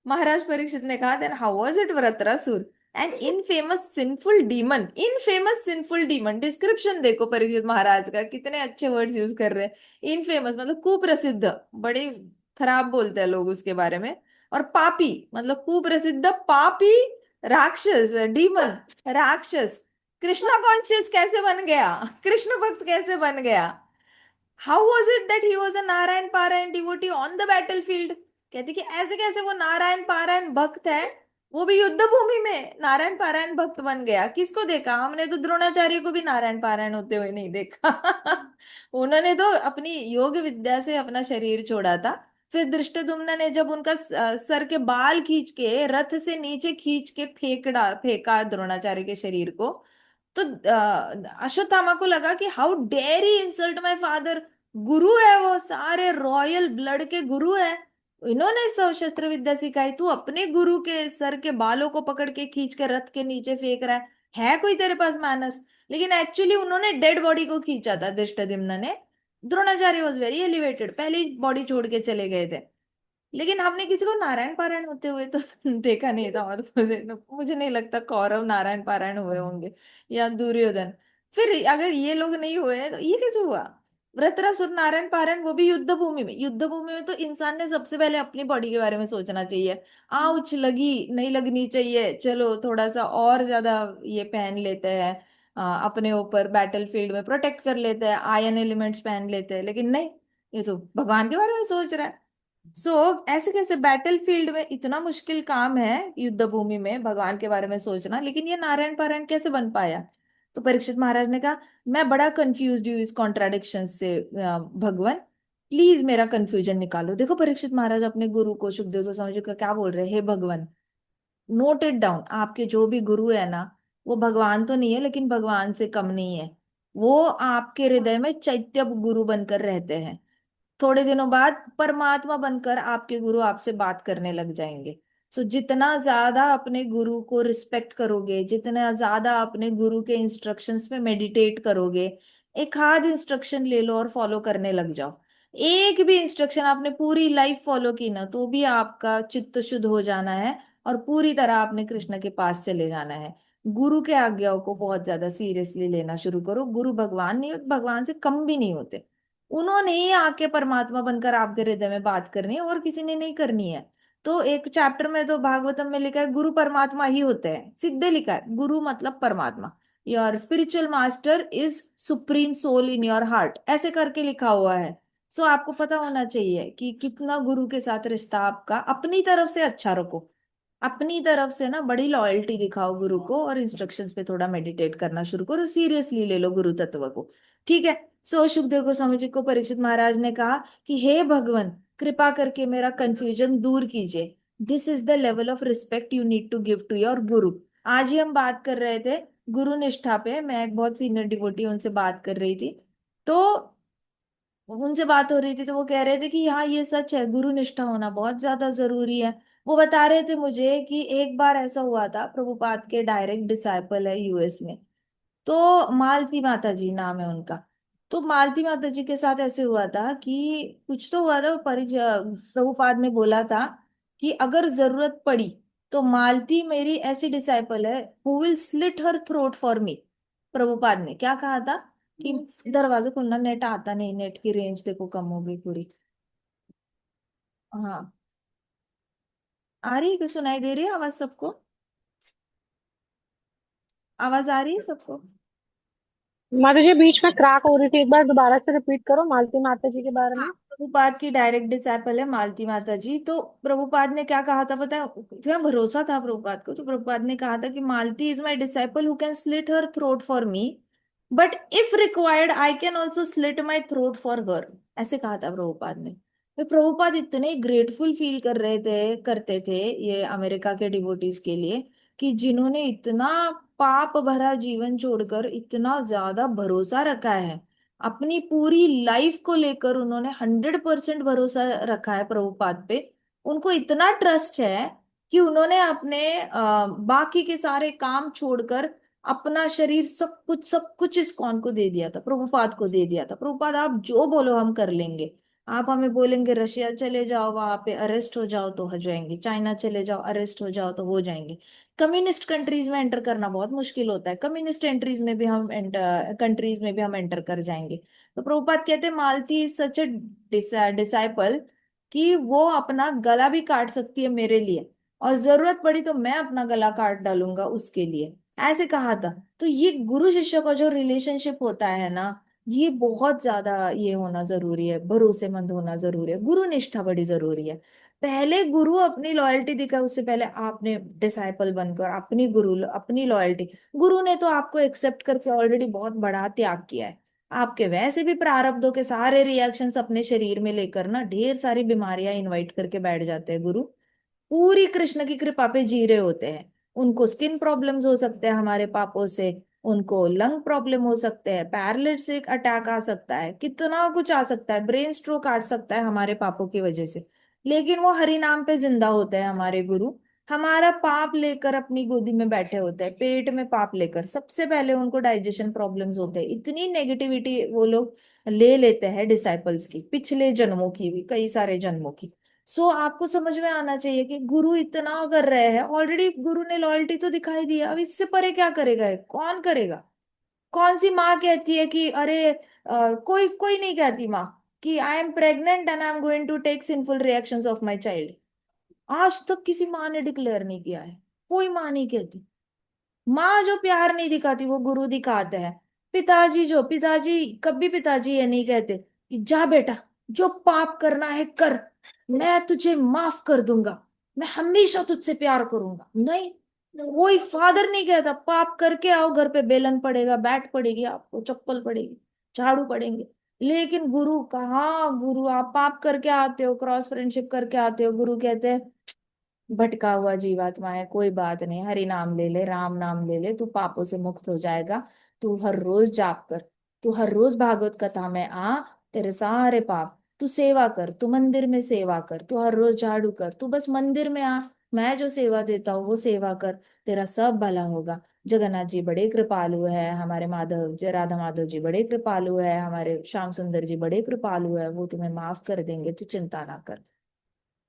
Maharaj Parikshit ने कहा, then how was it Vritrasura an infamous sinful demon, infamous sinful demon. Description देखो परीक्षित महाराज का, कितने अच्छे वर्ड्स यूज कर रहे हैं। इनफेमस मतलब कुप्रसिद्ध, बड़े खराब बोलते हैं लोग उसके बारे में। और पापी मतलब कुप्रसिद्ध पापी, राक्षस डीमन, राक्षस। कृष्णा कॉन्शियस कैसे बन गया, कृष्ण भक्त कैसे बन गया? How was it that he was a Narayana parayana devotee on the battlefield? कहती कि ऐसे कैसे वो नारायण पारायण भक्त है, वो भी युद्ध भूमि में नारायण पारायण भक्त बन गया? किसको देखा हमने? तो द्रोणाचार्य को भी नारायण पारायण होते हुए नहीं देखा। उन्होंने तो अपनी योग विद्या से अपना शरीर छोड़ा था। फिर धृष्टद्युम्न ने जब उनका सर के बाल खींच के रथ से नीचे खींच के फेंका द्रोणाचार्य के शरीर को, तो अश्वत्थामा को लगा कि how dare he insult my father. गुरु है वो, सारे रॉयल ब्लड के गुरु है, इन्होंने शस्त्र विद्या सिखाई, तू अपने गुरु के सर के बालों को पकड़ के खींच के रथ के नीचे फेंक रहा है कोई तेरे पास मैनर्स? लेकिन एक्चुअली उन्होंने डेड बॉडी को खींचा था धृष्टद्युम्न ने। द्रोणाचार्य वॉज वेरी एलिवेटेड, पहले ही बॉडी छोड़ के चले गए थे। लेकिन हमने किसी को नारायण पारायण होते हुए तो देखा नहीं था। और मुझे मुझे नहीं लगता कौरव नारायण पारायण हुए होंगे, या दुर्योधन। फिर अगर ये लोग नहीं हुए हैं, तो ये कैसे हुआ? वृत्रासुर नारायण पारायण, वो भी युद्ध भूमि में। युद्ध भूमि में तो इंसान ने सबसे पहले अपनी बॉडी के बारे में सोचना चाहिए। आउच लगी, नहीं लगनी चाहिए, चलो थोड़ा सा और ज्यादा ये पहन लेते हैं, अपने ऊपर बैटल फील्ड में प्रोटेक्ट कर लेते हैं, आयन एलिमेंट्स पहन लेते हैं। लेकिन नहीं, ये तो भगवान के बारे में सोच रहा है। ऐसे कैसे बैटल फील्ड में इतना मुश्किल काम है, युद्ध भूमि में भगवान के बारे में सोचना, लेकिन ये नारायण पारायण कैसे बन पाया? तो परीक्षित महाराज ने कहा, मैं बड़ा कंफ्यूज हूँ इस कॉन्ट्राडिक्शन से, भगवान प्लीज मेरा कंफ्यूजन निकालो। देखो परीक्षित महाराज अपने गुरु को, सुखदेव गोस्वामी जी को क्या बोल रहे हैं, हे भगवान, नोट इट डाउन, आपके जो भी गुरु है ना, वो भगवान तो नहीं है लेकिन भगवान से कम नहीं है। वो आपके हृदय में चैत्य गुरु बनकर रहते हैं। थोड़े दिनों बाद परमात्मा बनकर आपके गुरु आपसे बात करने लग जाएंगे। सो जितना ज्यादा अपने गुरु को रिस्पेक्ट करोगे, जितना ज्यादा अपने गुरु के इंस्ट्रक्शंस में मेडिटेट करोगे, एक आध इंस्ट्रक्शन ले लो और फॉलो करने लग जाओ। एक भी इंस्ट्रक्शन आपने पूरी लाइफ फॉलो की ना, तो भी आपका चित्त शुद्ध हो जाना है, और पूरी तरह आपने कृष्ण के पास चले जाना है। गुरु के आज्ञाओं को बहुत ज्यादा सीरियसली लेना शुरू करो। गुरु भगवान नहीं, भगवान से कम भी नहीं होते। उन्होंने ही आके परमात्मा बनकर आपके हृदय में बात करनी है, और किसी ने नहीं करनी है। तो एक चैप्टर में तो भागवतम में लिखा है गुरु परमात्मा ही होते हैं, सीधे लिखा है गुरु मतलब परमात्मा। Your spiritual master is supreme soul in your heart, ऐसे करके लिखा हुआ है। सो आपको पता होना चाहिए कि कितना गुरु के साथ रिश्ता आपका। अपनी तरफ से अच्छा रखो, अपनी तरफ से ना बड़ी लॉयल्टी दिखाओ गुरु को, और इंस्ट्रक्शंस पे थोड़ा मेडिटेट करना शुरू करो, सीरियसली ले लो गुरु तत्व को। ठीक है। सो सुखदेव गोस्वामी जी को परीक्षित महाराज ने कहा कि हे भगवान, कृपा करके मेरा कंफ्यूजन दूर कीजिए। This is the level of respect you need to give to your guru. आज ही हम बात कर रहे थे गुरु निष्ठा पे, मैं एक बहुत सीनियर डिवोटी उनसे बात कर रही थी। तो उनसे बात हो रही थी, तो वो कह रहे थे कि हाँ ये सच है, गुरु निष्ठा होना बहुत ज्यादा जरूरी है। वो बता रहे थे मुझे कि एक बार ऐसा हुआ था, प्रभुपाद के डायरेक्ट डिसाइपल है यूएस में, तो मालती माता जी नाम है उनका। तो मालती माता जी के साथ ऐसे हुआ था कि कुछ तो हुआ था, प्रभुपाद ने बोला था कि अगर जरूरत पड़ी तो मालती मेरी ऐसी डिसाइपल है who will slit her throat for मी। प्रभुपाद ने क्या कहा था कि दरवाजा खोलना, नेट आता नहीं, नेट की रेंज देखो कम हो गई पूरी। हाँ, आ रही है कि सुनाई दे रही है आवाज सबको? आवाज आ रही है सबको? माता जी बीच में क्रैक हो रही थी, एक बार दोबारा से रिपीट करो मालती माता जी के बारे हाँ, में। प्रभुपाद की डायरेक्ट डिसाइपल है मालती माता जी। तो प्रभुपाद ने क्या कहा था पता है? इतना भरोसा था प्रभुपाद को, तो प्रभुपाद ने कहा था कि Malati is my disciple who can slit her throat for me, but if required I can also slit my throat for her. ऐसे कहा था प्रभुपाद ने। तो प्रभुपाद इतने ग्रेटफुल फील कर रहे थे, करते थे ये अमेरिका के डिवोटीज के लिए, कि जिन्होंने इतना पाप भरा जीवन छोड़कर इतना ज्यादा भरोसा रखा है, अपनी पूरी लाइफ को लेकर उन्होंने 100% भरोसा रखा है प्रभुपाद पे। उनको इतना ट्रस्ट है कि उन्होंने अपने बाकी के सारे काम छोड़कर अपना शरीर सब कुछ इस्कॉन को दे दिया था, प्रभुपाद को दे दिया था। प्रभुपाद आप जो बोलो हम कर लेंगे। आप हमें बोलेंगे रशिया चले जाओ, वहां पे अरेस्ट हो जाओ तो हो जाएंगे, चाइना चले जाओ अरेस्ट हो जाओ तो हो जाएंगे। कम्युनिस्ट कंट्रीज में एंटर करना बहुत मुश्किल होता है, कम्युनिस्ट कंट्रीज में भी हम एंटर कर जाएंगे। तो प्रभुपाद कहते हैं मालती इज सच ए डिसाइपल कि वो अपना गला भी काट सकती है मेरे लिए, और जरूरत पड़ी तो मैं अपना गला काट डालूंगा उसके लिए, ऐसे कहा था। तो ये गुरु शिष्य का जो रिलेशनशिप होता है ना, ये बहुत ज्यादा ये होना जरूरी है, भरोसेमंद होना जरूरी है, गुरु निष्ठा बड़ी जरूरी है। पहले गुरु अपनी लॉयल्टी दिखाए, उससे पहले आपने डिसाइपल बनकर अपनी अपनी लॉयल्टी। गुरु ने तो आपको एक्सेप्ट करके ऑलरेडी बहुत बड़ा त्याग किया है। आपके वैसे भी प्रारब्धों के सारे रिएक्शंस अपने शरीर में लेकर ना ढेर सारी बीमारियां इनवाइट करके बैठ जाते हैं गुरु। पूरी कृष्ण की कृपा पे जी रहे होते हैं। उनको स्किन प्रॉब्लम्स हो सकते हैं हमारे पापों से, उनको लंग प्रॉब्लम हो सकते हैं, पैरालिसिक अटैक आ सकता है, कितना कुछ आ सकता है, ब्रेन स्ट्रोक आ सकता है हमारे पापों की वजह से। लेकिन वो हरि नाम पे जिंदा होते हैं हमारे गुरु। हमारा पाप लेकर अपनी गोदी में बैठे होते हैं, पेट में पाप लेकर। सबसे पहले उनको डाइजेशन प्रॉब्लम्स होते हैं, इतनी नेगेटिविटी वो लोग ले लेते हैं डिसाइपल्स की, पिछले जन्मों की भी, कई सारे जन्मों की। सो आपको समझ में आना चाहिए कि गुरु इतना कर रहे हैं ऑलरेडी, गुरु ने लॉयल्टी तो दिखाई दी है, अब इससे परे क्या करेगा ये? कौन करेगा? कौन सी माँ कहती है कि अरे कोई कोई नहीं कहती माँ कि I am pregnant and I am going to take sinful reactions of my child. आज तक किसी माँ ने डिक्लेयर नहीं किया है, कोई माँ नहीं कहती। माँ जो प्यार नहीं दिखाती वो गुरु दिखाते हैं। पिताजी कभी पिताजी ये नहीं कहते कि जा बेटा, जो पाप करना है कर, मैं तुझे माफ कर दूंगा, मैं हमेशा तुझसे प्यार करूंगा, नहीं। कोई फादर नहीं कहता पाप करके आओ, घर पे बेलन पड़ेगा, बैट पड़ेगी, आपको चप्पल पड़ेगी, झाड़ू पड़ेंगे। लेकिन गुरु कहाँ, गुरु आप पाप करके आते हो, क्रॉस फ्रेंडशिप करके आते हो, गुरु कहते हैं भटका हुआ जीवात्मा है, कोई बात नहीं, हरि नाम ले ले, राम नाम ले ले, तू पापों से मुक्त हो जाएगा। तू हर रोज जाप कर, तू हर रोज भागवत कथा में आ, तेरे सारे पाप, तू सेवा कर, तू मंदिर में सेवा कर, तू हर रोज झाड़ू कर, तू बस मंदिर में आ, मैं जो सेवा देता हूँ वो सेवा कर, तेरा सब भला होगा। जगन्नाथ जी बड़े कृपालु है, हमारे माधव जी, राधा माधव जी बड़े कृपालु है, हमारे श्याम सुंदर जी बड़े कृपालु है, वो तुम्हें माफ कर देंगे, तू चिंता ना कर।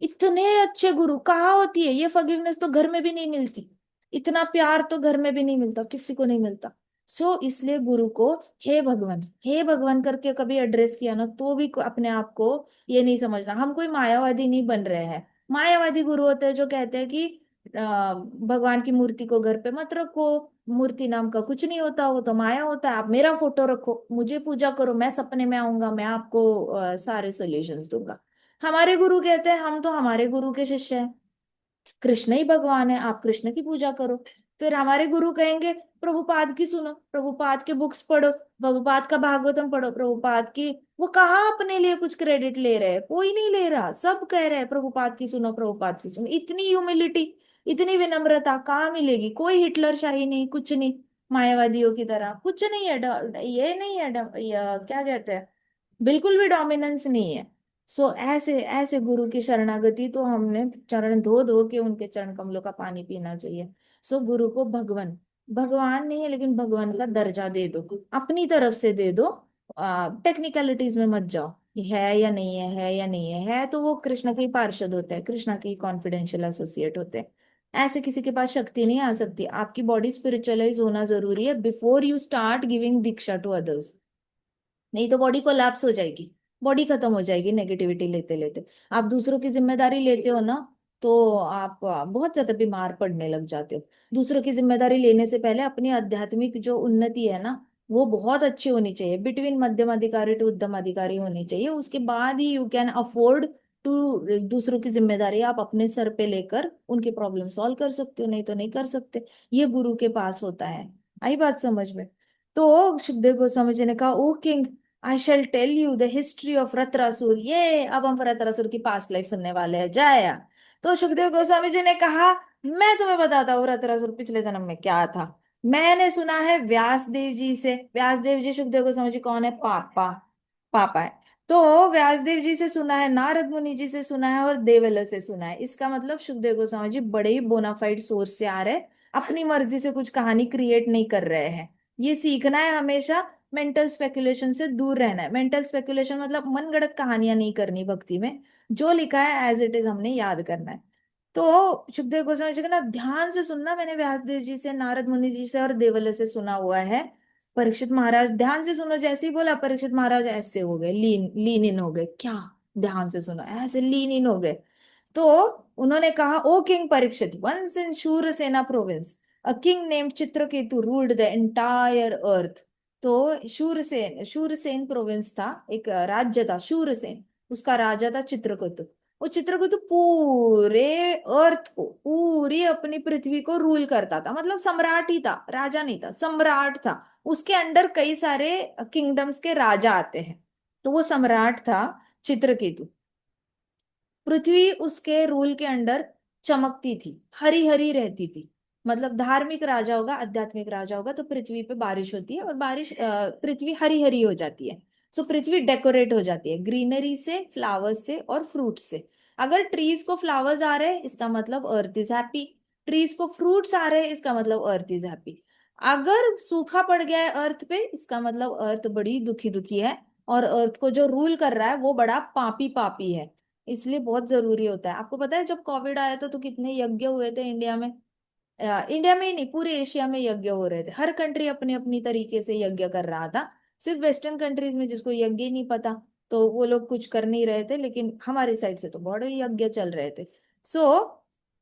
इतने अच्छे गुरु कहाँ होती है ये फॉरगिवनेस, तो घर में भी नहीं मिलती। इतना प्यार तो घर में भी नहीं मिलता, किसी को नहीं मिलता। सो इसलिए गुरु को हे भगवान करके कभी एड्रेस किया ना, तो भी अपने आप को ये नहीं समझना हम कोई मायावादी नहीं बन रहे हैं। मायावादी गुरु होते हैं जो कहते हैं कि भगवान की मूर्ति को घर पे मत रखो, मूर्ति नाम का कुछ नहीं होता, वो तो माया होता है, आप मेरा फोटो रखो, मुझे पूजा करो, मैं सपने में आऊंगा, मैं आपको सारे सॉल्यूशंस दूंगा। हमारे गुरु कहते हैं हम तो हमारे गुरु के शिष्य हैं, कृष्ण ही भगवान है, आप कृष्ण की पूजा करो। फिर हमारे गुरु कहेंगे प्रभुपाद की सुनो, प्रभुपाद के बुक्स पढ़ो, प्रभुपाद का भागवतम पढ़ो, प्रभुपाद की। वो कहाँ अपने लिए कुछ क्रेडिट ले रहे हैं? कोई नहीं ले रहा, सब कह रहे हैं प्रभुपाद की सुनो, प्रभुपाद की सुनो। इतनी ह्यूमिलिटी, इतनी विनम्रता कहाँ मिलेगी? कोई हिटलर शाही नहीं, कुछ नहीं, मायावादियों की तरह कुछ नहीं है। ये नहीं है, क्या कहते हैं, बिल्कुल भी डोमिनेंस नहीं है। सो ऐसे ऐसे गुरु की शरणागति तो हमने चरण धो धो के उनके चरण कमलों का पानी पीना चाहिए। सो गुरु को भगवान, भगवान नहीं है लेकिन भगवान का दर्जा दे दो, अपनी तरफ से दे दो। टेक्निकलिटीज में मत जाओ कि है या नहीं है, है या नहीं है। है तो वो कृष्ण के ही पार्षद होते हैं, कृष्ण के ही कॉन्फिडेंशियल एसोसिएट होते हैं। ऐसे किसी के पास शक्ति नहीं आ सकती। आपकी बॉडी स्पिरिचुअलाइज होना जरूरी है before you start giving diksha to others. नहीं तो बॉडी कोलैप्स हो जाएगी, बॉडी खत्म हो जाएगी नेगेटिविटी लेते लेते। आप दूसरों की जिम्मेदारी लेते हो ना, तो आप बहुत ज्यादा बीमार पड़ने लग जाते हो। दूसरों की जिम्मेदारी लेने से पहले अपनी आध्यात्मिक जो उन्नति है ना, वो बहुत अच्छी होनी चाहिए, बिटवीन मध्यम अधिकारी टू उत्तम अधिकारी होनी चाहिए, उसके बाद ही यू कैन अफोर्ड टू दूसरों की जिम्मेदारी आप अपने सर पे लेकर उनकी प्रॉब्लम सॉल्व कर सकते हो, नहीं तो नहीं कर सकते। ये गुरु के पास होता है। आई बात समझ में? तो सुखदेव गोस्वामी जी ने कहा O king, I shall tell you the history of Ratnasur. ये अब हम रत्नासुर की पास्ट लाइफ सुनने वाले हैं, जाया। तो सुखदेव गोस्वामी जी ने कहा मैं तुम्हें बताता हूँ रत्नासुर पिछले जन्म में क्या था। मैंने सुना है व्यास देव जी से। व्यास देव जी सुखदेव गोस्वामी जी कौन है? पापा। पापा है। तो व्यासदेव जी से सुना है, नारद मुनि जी से सुना है, और देवल से सुना है। इसका मतलब सुखदेव गोस्वामी जी बड़े ही बोनाफाइड सोर्स से आ रहे हैं, अपनी मर्जी से कुछ कहानी क्रिएट नहीं कर रहे हैं। ये सीखना है हमेशा, मेंटल स्पेकुलेशन से दूर रहना है। मेंटल स्पेकुलेशन मतलब मनगढ़ंत कहानियां नहीं करनी भक्ति में, जो लिखा है एज इट इज हमने याद करना है। तो सुखदेव गोस्वामी जी का ना ध्यान से सुनना, मैंने व्यासदेव जी से, नारद मुनि जी से और देवल से सुना हुआ है। परीक्षित महाराज ध्यान से सुनो, जैसे ही बोला परीक्षित महाराज ऐसे हो गए, लीन लीन इन हो गए। क्या? ध्यान से सुनो, ऐसे लीन इन हो गए। तो उन्होंने कहा, O king Parikshit, once in Shurasena province a king named Chitraketu ruled the entire earth. तो शूरसेन प्रोविंस था, एक राज्य था शूरसेन, उसका राजा था चित्रकेतु। वो चित्रकेतु पूरे अर्थ को, पूरी अपनी पृथ्वी को रूल करता था, मतलब सम्राट ही था, राजा नहीं था, सम्राट था। उसके अंडर कई सारे किंगडम्स के राजा आते हैं। तो वो सम्राट था चित्रकेतु। पृथ्वी उसके रूल के अंडर चमकती थी, हरी हरी रहती थी। मतलब धार्मिक राजा होगा, आध्यात्मिक राजा होगा, तो पृथ्वी पे बारिश होती है, और बारिश पृथ्वी हरी हरी हो जाती है। सो पृथ्वी डेकोरेट हो जाती है ग्रीनरी से, फ्लावर्स से और फ्रूट से। अगर ट्रीज को फ्लावर्स आ रहे हैं, इसका मतलब अर्थ इज हैप्पी। ट्रीज को फ्रूट्स आ रहे हैं, इसका मतलब अर्थ इज हैप्पी। अगर सूखा पड़ गया है अर्थ पे, इसका मतलब अर्थ बड़ी दुखी दुखी है, और अर्थ को जो रूल कर रहा है वो बड़ा पापी पापी है। इसलिए बहुत जरूरी होता है। आपको पता है जब कोविड आया था तो कितने यज्ञ हुए थे इंडिया में। इंडिया में ही नहीं, पूरे एशिया में यज्ञ हो रहे थे। हर कंट्री अपनी अपनी तरीके से यज्ञ कर रहा था। सिर्फ वेस्टर्न कंट्रीज में जिसको यज्ञ ही नहीं पता, तो वो लोग कुछ कर नहीं रहे थे, लेकिन हमारी साइड से तो बड़े यज्ञ चल रहे थे। सो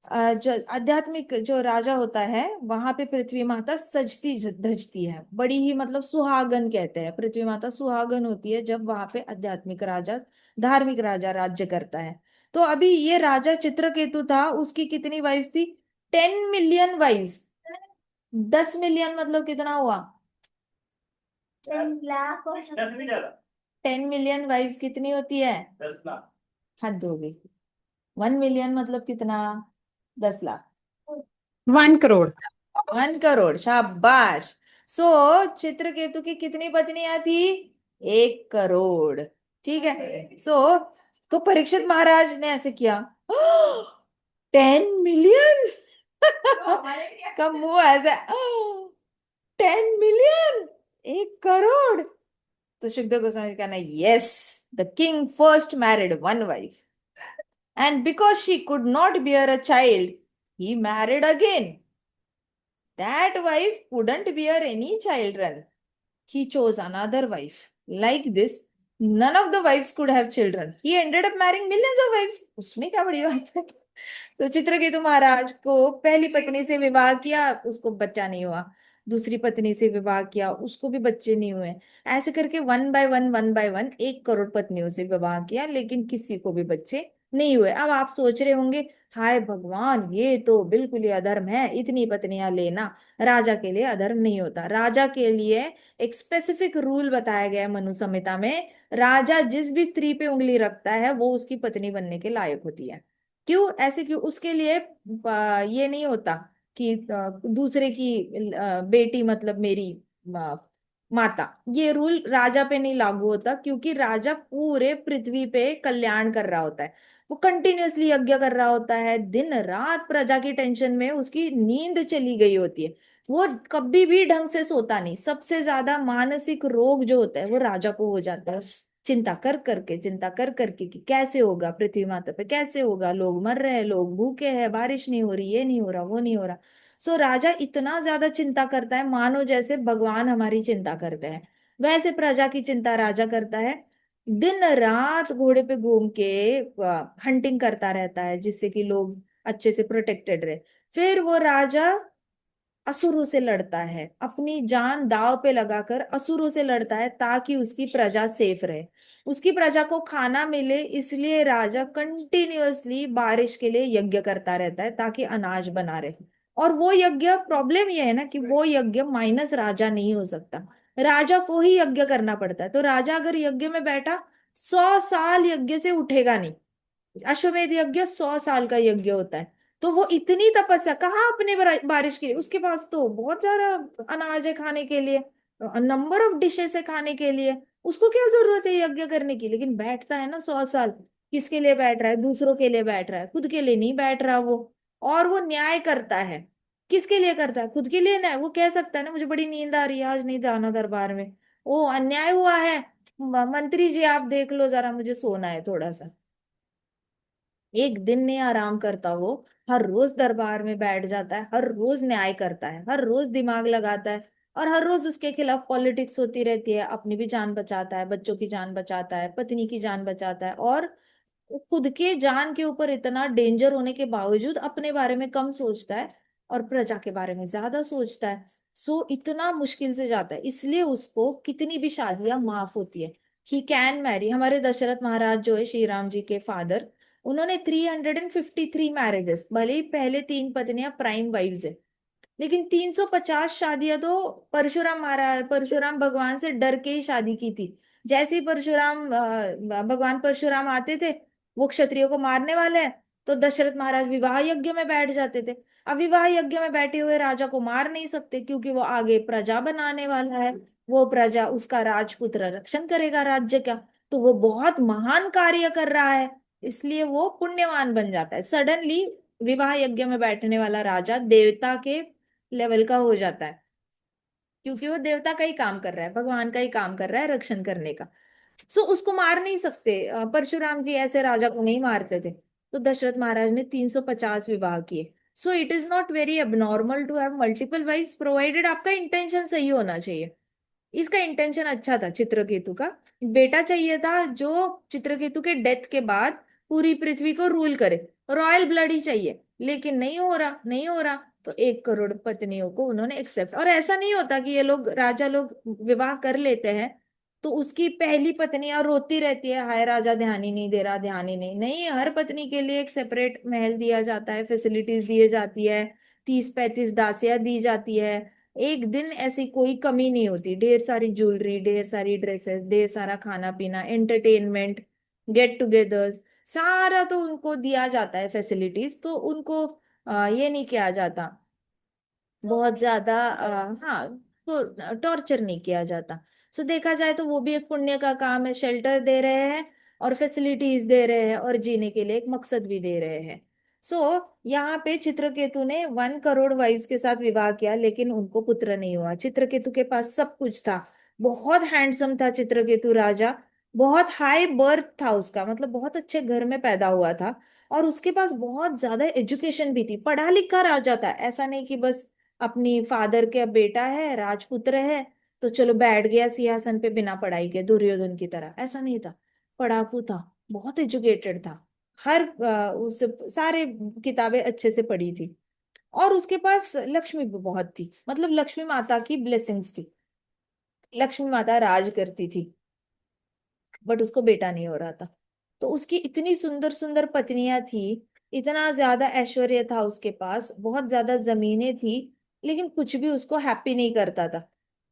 जो आध्यात्मिक जो राजा होता है, वहां पे पृथ्वी माता सजती धजती है, बड़ी ही मतलब सुहागन कहते हैं, पृथ्वी माता सुहागन होती है जब वहां पे आध्यात्मिक राजा, धार्मिक राजा राज्य करता है। तो अभी ये राजा चित्रकेतु था, उसकी कितनी वाइफ्स थी? 10 मिलियन वाइफ्स। 10 मिलियन मतलब कितना हुआ? 10 लाख और 10 मिलियन वाइफ्स कितनी होती है? 10 लाख। हद हो गई। 1 मिलियन मतलब कितना? 10 लाख। 1 करोड़। 1 करोड़, शाबाश। सो चित्रकेतु की कितनी पत्नियां थी? 1 करोड़। ठीक है। तो परीक्षित महाराज ने ऐसे किया, 10 मिलियन। का मुंह ऐसे, 10 मिलियन, 1 करोड़। तो सुखदेव गोस्वामी जी कहना, yes, the king first married one wife, and because she could not bear a child, he married again. That wife couldn't bear any children. He chose another wife. Like this, none of the wives could have children. He ended up marrying millions of wives. उसमें क्या बड़ी बात है? तो चित्रकेतु महाराज को पहली पत्नी से विवाह किया, उसको बच्चा नहीं हुआ। दूसरी पत्नी से विवाह किया, उसको भी बच्चे नहीं हुए। ऐसे करके वन बाय वन 1 करोड़ पत्नियों से विवाह किया, लेकिन किसी को भी बच्चे नहीं हुए। अब आप सोच रहे होंगे, हाय भगवान, ये तो बिल्कुल ही अधर्म है, इतनी पत्नियां लेना। राजा के लिए अधर्म नहीं होता। राजा के लिए एक स्पेसिफिक रूल बताया गया है मनु संहिता में। राजा जिस भी स्त्री पे उंगली रखता है, वो उसकी पत्नी बनने के लायक होती है। क्यों ऐसे? क्यों? उसके लिए ये नहीं होता कि दूसरे की बेटी मतलब मेरी माता। ये रूल राजा पे नहीं लागू होता, क्योंकि राजा पूरे पृथ्वी पे कल्याण कर रहा होता है। वो कंटिन्यूअसली यज्ञ कर रहा होता है, दिन रात प्रजा की टेंशन में उसकी नींद चली गई होती है। वो कभी भी ढंग से सोता नहीं। सबसे ज्यादा मानसिक रोग जो होता है वो राजा को हो जाता है, चिंता कर करके, चिंता कर करके कि कैसे होगा, पृथ्वी माता पे कैसे होगा, लोग मर रहे हैं, लोग भूखे हैं, बारिश नहीं हो रही, ये नहीं हो रहा, वो नहीं हो रहा। सो राजा इतना ज्यादा चिंता करता है, मानो जैसे भगवान हमारी चिंता करते हैं। वैसे प्रजा की चिंता राजा करता है। दिन रात घोड़े पे घूम के हंटिंग करता रहता है, जिससे कि लोग अच्छे से प्रोटेक्टेड रहे। फिर वो राजा असुरों से लड़ता है, अपनी जान दांव पे लगाकर असुरों से लड़ता है, ताकि उसकी प्रजा सेफ रहे, उसकी प्रजा को खाना मिले। इसलिए राजा कंटिन्यूअसली बारिश के लिए यज्ञ करता रहता है, ताकि अनाज बना रहे। और वो यज्ञ, प्रॉब्लम ये है ना कि वो यज्ञ माइनस राजा नहीं हो सकता, राजा को ही यज्ञ करना पड़ता है। तो राजा अगर यज्ञ में बैठा, 100 साल यज्ञ से उठेगा नहीं। अश्वमेध यज्ञ 100 साल का यज्ञ होता है। तो वो इतनी तपस्या कहाँ अपने बारिश के लिए, उसके पास तो बहुत सारा अनाज है खाने के लिए, नंबर ऑफ डिशेस है खाने के लिए। उसको क्या जरूरत है यज्ञ करने की, लेकिन बैठता है ना 100 साल। किसके लिए बैठ रहा है? दूसरों के लिए बैठ रहा है, खुद के लिए नहीं बैठ रहा वो। और वो न्याय करता है। किसके लिए करता है? खुद के लिए ना। वो कह सकता है ना, मुझे बड़ी नींद आ रही है, आज नहीं जाना दरबार में। ओ अन्याय हुआ है, मंत्री जी आप देख लो जरा, मुझे सोना है थोड़ा सा। एक दिन नहीं आराम करता वो। हर रोज दरबार में बैठ जाता है, हर रोज न्याय करता है, हर रोज दिमाग लगाता है। और हर रोज उसके खिलाफ पॉलिटिक्स होती रहती है, अपनी भी जान बचाता है, बच्चों की जान बचाता है, पत्नी की जान बचाता है। और खुद के जान के ऊपर इतना डेंजर होने के बावजूद अपने बारे में कम सोचता है और प्रजा के बारे में ज्यादा सोचता है। सो इतना मुश्किल से जाता है, इसलिए उसको कितनी भी शादियां माफ होती है। He can marry. हमारे दशरथ महाराज जो है श्री राम जी के फादर, उन्होंने 353 मैरिजेस, भले ही पहले तीन पत्नियां प्राइम वाइव्स है, लेकिन 350 शादियां तो परशुराम महाराज, परशुराम भगवान से डर के ही शादी की थी। जैसे ही परशुराम भगवान परशुराम आते थे, वो क्षत्रियों को मारने वाले हैं, तो दशरथ महाराज विवाह यज्ञ में बैठ जाते थे। अब विवाह यज्ञ में बैठे हुए राजा को मार नहीं सकते, क्योंकि वो आगे प्रजा बनाने वाला है। वो प्रजा, उसका राजपुत्र रक्षण करेगा राज्य का। तो वो बहुत महान कार्य कर रहा है, इसलिए वो पुण्यवान बन जाता है सडनली। विवाह यज्ञ में बैठने वाला राजा देवता के लेवल का हो जाता है, क्योंकि वो देवता का ही काम कर रहा है, भगवान का ही काम कर रहा है रक्षण करने का। सो उसको मार नहीं सकते। परशुराम जी ऐसे राजा को नहीं मारते थे। तो दशरथ महाराज ने 350 विवाह किए। So it is not very abnormal to have multiple wifes, provided आपका इंटेंशन सही होना चाहिए। इसका इंटेंशन अच्छा था चित्रकेतु का। बेटा चाहिए था जो चित्रकेतु के डेथ के बाद पूरी पृथ्वी को रूल करे। रॉयल ब्लड ही चाहिए, लेकिन नहीं हो रहा, नहीं हो रहा। तो 1 करोड़ पत्नियों को उन्होंने एक्सेप्ट। और ऐसा नहीं होता कि ये लोग राजा लोग विवाह कर लेते हैं तो उसकी पहली पत्नी और रोती रहती है, हाय राजा ध्यान ही नहीं दे रहा, ध्यान ही नहीं। नहीं, हर पत्नी के लिए एक सेपरेट महल दिया जाता है, फैसिलिटीज दी जाती है, 30-35 दासियां दी जाती है। एक दिन ऐसी कोई कमी नहीं होती, ढेर सारी ज्वेलरी, ढेर सारी ड्रेसेस, ढेर सारा खाना पीना, एंटरटेनमेंट, गेट टुगेदर्स, सारा तो उनको दिया जाता है फैसिलिटीज। तो उनको ये नहीं किया जाता बहुत ज्यादा, हाँ, तो टॉर्चर नहीं किया जाता। सो देखा जाए तो वो भी एक पुण्य का काम है, शेल्टर दे रहे हैं और फैसिलिटीज दे रहे हैं और जीने के लिए एक मकसद भी दे रहे हैं। सो यहाँ पे चित्रकेतु ने 1 करोड़ वाइफ्स के साथ विवाह किया, लेकिन उनको पुत्र नहीं हुआ। चित्रकेतु के पास सब कुछ था, बहुत हैंडसम था चित्रकेतु राजा, बहुत हाई बर्थ था उसका, मतलब बहुत अच्छे घर में पैदा हुआ था। और उसके पास बहुत ज्यादा एजुकेशन भी थी, पढ़ा लिखा राजा था। ऐसा नहीं कि बस अपनी फादर के बेटा है, राजपुत्र है, तो चलो बैठ गया सिंहासन पे बिना पढ़ाई के दुर्योधन की तरह। ऐसा नहीं था, पढ़ाकू था, बहुत एजुकेटेड था। हर उस सारे किताबें अच्छे से पढ़ी थी। और उसके पास लक्ष्मी भी बहुत थी, मतलब लक्ष्मी माता की ब्लेसिंग्स थी। लक्ष्मी माता राज करती थी, बट उसको बेटा नहीं हो रहा था। तो उसकी इतनी सुंदर सुंदर पत्नियां थी, इतना ज्यादा ऐश्वर्य था उसके पास, बहुत ज्यादा जमीनें थी, लेकिन कुछ भी उसको हैप्पी नहीं करता था।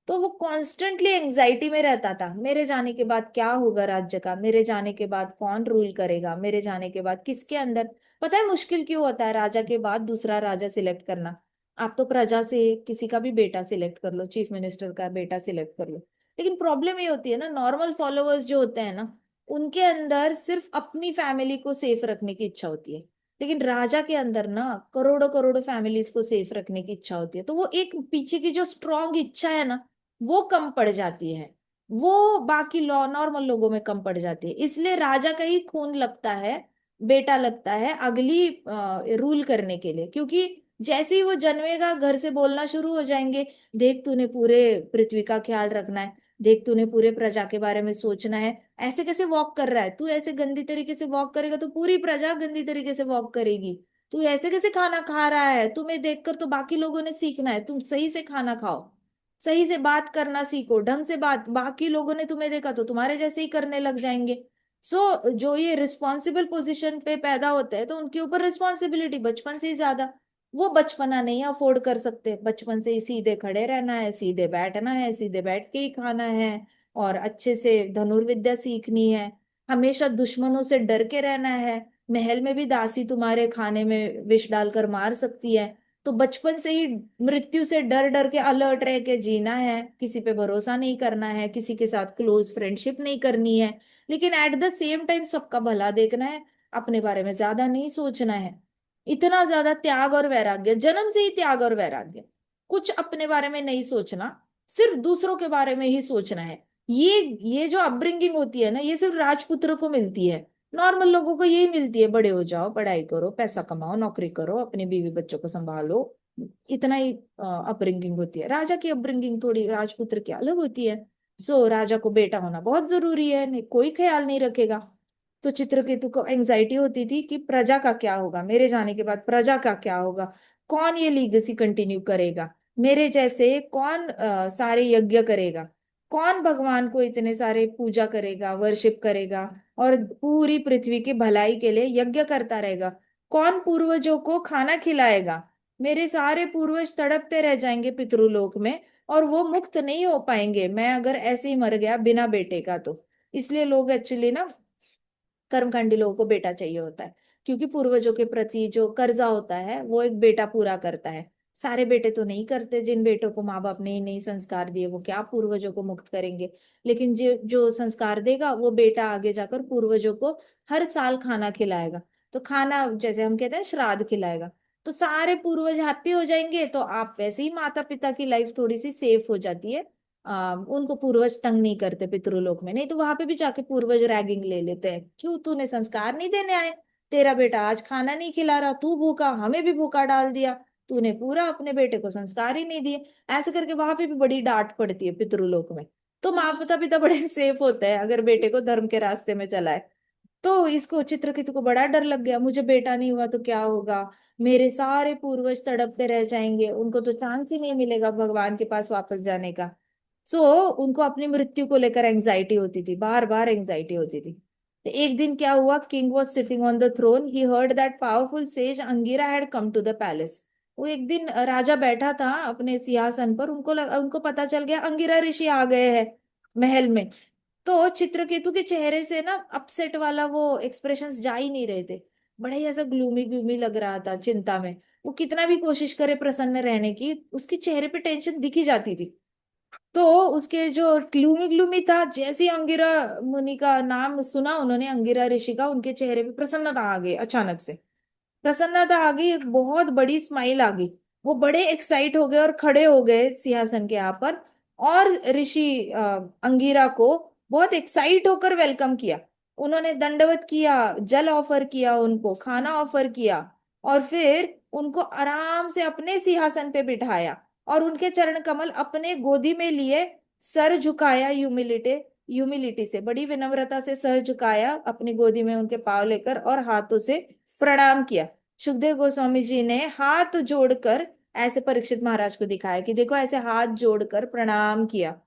तो वो कॉन्स्टेंटली एंजाइटी में रहता था, मेरे जाने के बाद क्या होगा राज्य का, मेरे जाने के बाद कौन रूल करेगा, मेरे जाने के बाद किसके अंदर। पता है मुश्किल क्यों होता है राजा के बाद दूसरा राजा सिलेक्ट करना? आप तो प्रजा से किसी का भी बेटा सिलेक्ट कर लो, चीफ मिनिस्टर का बेटा सिलेक्ट कर लो, लेकिन प्रॉब्लम ये होती है ना, नॉर्मल फॉलोअर्स जो होते हैं ना, उनके अंदर सिर्फ अपनी फैमिली को सेफ रखने की इच्छा होती है। लेकिन राजा के अंदर ना करोड़ों करोड़ों फैमिलीज को सेफ रखने की इच्छा होती है। तो वो एक पीछे की जो स्ट्रॉन्ग इच्छा है ना, वो कम पड़ जाती है। वो बाकी लॉ नॉर्मल लोगों में कम पड़ जाती है, इसलिए राजा का ही खून लगता है, बेटा लगता है अगली रूल करने के लिए। क्योंकि जैसे ही वो जन्मेगा घर से बोलना शुरू हो जाएंगे, देख तूने पूरे पृथ्वी का ख्याल रखना है, देख तूने पूरे प्रजा के बारे में सोचना है, ऐसे कैसे वॉक कर रहा है तू, ऐसे गंदी तरीके से वॉक करेगा तो पूरी प्रजा गंदी तरीके से वॉक करेगी। तू ऐसे कैसे खाना खा रहा है, तुम्हें देखकर तो बाकी लोगों ने सीखना है, तुम सही से खाना खाओ, सही से बात करना सीखो, ढंग से बात, बाकी लोगों ने तुम्हें देखा तो तुम्हारे जैसे ही करने लग जाएंगे। सो जो ये रिस्पॉन्सिबल पोजीशन पे पैदा होते हैं तो उनके ऊपर रिस्पॉन्सिबिलिटी बचपन से ही ज्यादा। वो बचपना नहीं अफोर्ड कर सकते, बचपन से ही सीधे खड़े रहना है, सीधे बैठना है, सीधे बैठ के ही खाना है, और अच्छे से धनुर्विद्या सीखनी है, हमेशा दुश्मनों से डर के रहना है। महल में भी दासी तुम्हारे खाने में विष डालकर मार सकती है। तो बचपन से ही मृत्यु से डर डर के अलर्ट रह के जीना है, किसी पे भरोसा नहीं करना है, किसी के साथ क्लोज फ्रेंडशिप नहीं करनी है, लेकिन एट द सेम टाइम सबका भला देखना है, अपने बारे में ज्यादा नहीं सोचना है। इतना ज्यादा त्याग और वैराग्य, जन्म से ही त्याग और वैराग्य, कुछ अपने बारे में नहीं सोचना, सिर्फ दूसरों के बारे में ही सोचना है। ये जो अपब्रिंगिंग होती है ना, ये सिर्फ राजपुत्र को मिलती है। नॉर्मल लोगों को यही मिलती है, बड़े हो जाओ, पढ़ाई करो, पैसा कमाओ, नौकरी करो, अपने बीवी बच्चों को संभालो, इतना ही अपब्रिंगिंग होती है। राजा की अपब्रिंगिंग थोड़ी राजपुत्र की अलग होती है। सो राजा को बेटा होना बहुत जरूरी है, नहीं कोई ख्याल नहीं रखेगा। तो चित्रकेतु को एंजाइटी होती थी कि प्रजा का क्या होगा, मेरे जाने के बाद प्रजा का क्या होगा, कौन ये लीगेसी कंटिन्यू करेगा, मेरे जैसे कौन सारे यज्ञ करेगा, कौन भगवान को इतने सारे पूजा करेगा, वर्शिप करेगा, और पूरी पृथ्वी की भलाई के लिए यज्ञ करता रहेगा, कौन पूर्वजों को खाना खिलाएगा। मेरे सारे पूर्वज तड़पते रह जाएंगे पितृलोक में, और वो मुक्त नहीं हो पाएंगे मैं अगर ऐसे ही मर गया बिना बेटे का। तो इसलिए लोग एक्चुअली ना, कर्मकांडी लोगों को बेटा चाहिए होता है, क्योंकि पूर्वजों के प्रति जो कर्जा होता है वो एक बेटा पूरा करता है। सारे बेटे तो नहीं करते, जिन बेटों को माँ बाप ने ही नहीं संस्कार दिए वो क्या पूर्वजों को मुक्त करेंगे। लेकिन जो जो संस्कार देगा वो बेटा आगे जाकर पूर्वजों को हर साल खाना खिलाएगा। तो खाना जैसे हम कहते हैं श्राद्ध खिलाएगा, तो सारे पूर्वज हैप्पी हो जाएंगे, तो आप वैसे ही माता पिता की लाइफ थोड़ी सी सेफ हो जाती है। उनको पूर्वज तंग नहीं करते पितृलोक में, नहीं तो वहां पे भी जाके पूर्वज रैगिंग ले लेते हैं, क्यों तूने संस्कार नहीं देने आए, तेरा बेटा आज खाना नहीं खिला रहा, तू भूखा, हमें भी भूखा डाल दिया, तूने पूरा अपने बेटे को संस्कार ही नहीं दिए। ऐसे करके वहां पे भी बड़ी डांट पड़ती है पितृलोक में। तो माता पिता बड़े सेफ होते हैं अगर बेटे को धर्म के रास्ते में चलाए। तो इसको चित्रकेतु को बड़ा डर लग गया, मुझे बेटा नहीं हुआ तो क्या होगा, मेरे सारे पूर्वज तड़पते रह जाएंगे, उनको तो चांस ही नहीं मिलेगा भगवान के पास वापस जाने का। सो उनको अपनी मृत्यु को लेकर एंजाइटी होती थी, बार बार एंजाइटी होती थी। तो एक दिन क्या हुआ, king was sitting on the throne, he heard that powerful sage Angira had come to the palace. वो एक दिन राजा बैठा था अपने सिंहासन पर, उनको पता चल गया अंगिरा ऋषि आ गए हैं महल में। तो चित्रकेतु के चेहरे से ना अपसेट वाला वो एक्सप्रेशंस जा ही नहीं रहे थे, बड़ा ही ऐसा ग्लूमी ग्लूमी लग रहा था, चिंता में। वो कितना भी कोशिश करे प्रसन्न रहने की, उसके चेहरे पे टेंशन दिखी जाती थी। तो उसके जो ग्लूमी ग्लूमी था, जैसे ही अंगिरा मुनि का नाम सुना उन्होंने, अंगिरा ऋषि का, उनके चेहरे पे प्रसन्नता आ गई अचानक से। प्रसन्नता आ गई, एक बहुत बड़ी स्माइल आ गई। वो बड़े एक्साइट हो गए और खड़े हो गए सिंहासन के यहाँ पर, और ऋषि अंगिरा को बहुत एक्साइट होकर वेलकम किया। उन्होंने दंडवत किया, जल ऑफर किया, उनको खाना ऑफर किया, और फिर उनको आराम से अपने सिंहासन पे बिठाया, और उनके चरण कमल अपने गोदी में लिए, सर झुकाया, ह्यूमिलिटी से, बड़ी विनम्रता से सर झुकाया अपनी गोदी में उनके पाँव लेकर, और हाथों से प्रणाम किया। सुखदेव गोस्वामी जी ने हाथ जोड़कर ऐसे परीक्षित महाराज को दिखाया कि देखो, ऐसे हाथ जोड़कर प्रणाम किया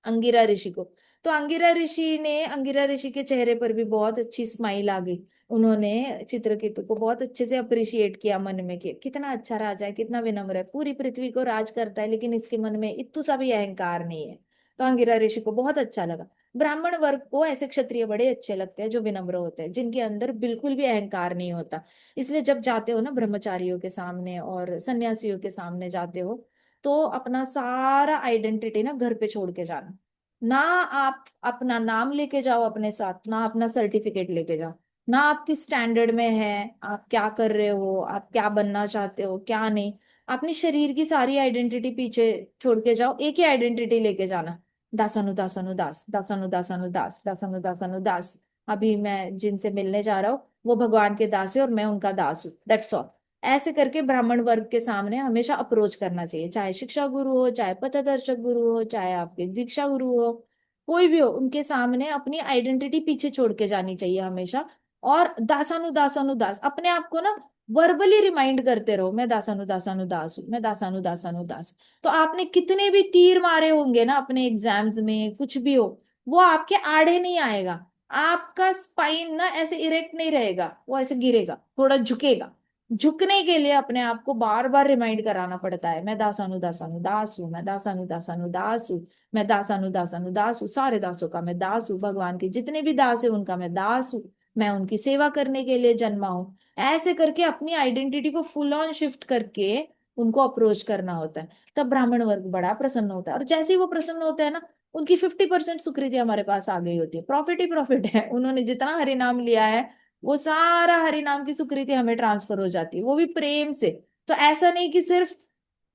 अंगिरा ऋषि को। तो अंगिरा ऋषि के चेहरे पर भी बहुत अच्छी स्माइल आ गई। उन्होंने चित्रकेतु को बहुत अच्छे से अप्रिशिएट किया मन में, कि कितना अच्छा राजा है, कितना विनम्र है, पूरी पृथ्वी को राज करता है, लेकिन इसके मन में इत्तू सा भी अहंकार नहीं है। तो अंगिरा ऋषि को बहुत अच्छा लगा। ब्राह्मण वर्ग को ऐसे क्षत्रिय बड़े अच्छे लगते हैं जो विनम्र होते हैं, जिनके अंदर बिल्कुल भी अहंकार नहीं होता। इसलिए जब जाते हो ना ब्रह्मचारियों के सामने और सन्यासियों के सामने जाते हो, तो अपना सारा आइडेंटिटी ना घर पे छोड़ के जाना। ना आप अपना नाम लेके जाओ अपने साथ, ना अपना सर्टिफिकेट लेके जाओ, ना आपकी स्टैंडर्ड में है, आप क्या कर रहे हो, आप क्या बनना चाहते हो, क्या नहीं। अपनी शरीर की सारी आइडेंटिटी पीछे छोड़ के जाओ, एक ही आइडेंटिटी लेके जाना, दासानु दासानु दास, दासानु दासानु दास, दासानु दासानु दास। अभी मैं जिनसे मिलने जा रहा हूँ वो भगवान के दास है और मैं उनका दास हूँ, दैट्स ऑल। ऐसे करके ब्राह्मण वर्ग के सामने हमेशा अप्रोच करना चाहिए, चाहे शिक्षा गुरु हो, चाहे पथदर्शक गुरु हो, चाहे आपके दीक्षा गुरु हो, कोई भी हो, उनके सामने अपनी आइडेंटिटी पीछे छोड़ के जानी चाहिए हमेशा। और दासानु दासानु दास, अपने आप को ना वर्बली रिमाइंड करते रहो, मैं दासानु दासानु दास हूँ, मैं दासानु दासानु दास। तो आपने कितने भी तीर मारे होंगे ना अपने एग्जाम्स में, कुछ भी हो, वो आपके आड़े नहीं आएगा। आपका स्पाइन ना ऐसे इरेक्ट नहीं रहेगा, वो ऐसे गिरेगा, थोड़ा झुकेगा। झुकने के लिए अपने आप को बार बार रिमाइंड कराना पड़ता है, मैं दासानु दासानु दास हूँ, मैं दासानु दासानु दास हूँ, मैं दासानु दासानु दास हूँ, सारे दासों का मैं दास हूँ, भगवान के जितने भी दास है उनका मैं दास हूँ। मैं उनकी सेवा करने के लिए जन्मा हूँ। ऐसे करके अपनी आइडेंटिटी को फुल ऑन शिफ्ट करके उनको अप्रोच करना होता है। तब ब्राह्मण वर्ग बड़ा प्रसन्न होता है, और जैसे ही वो प्रसन्न होता है ना, उनकी 50% सुकृति हमारे पास आ गई होती है। प्रॉफिट ही प्रॉफिट है, उन्होंने जितना हरि नाम लिया है वो सारा हरि नाम की सुकृति हमें ट्रांसफर हो जाती है, वो भी प्रेम से। तो ऐसा नहीं कि सिर्फ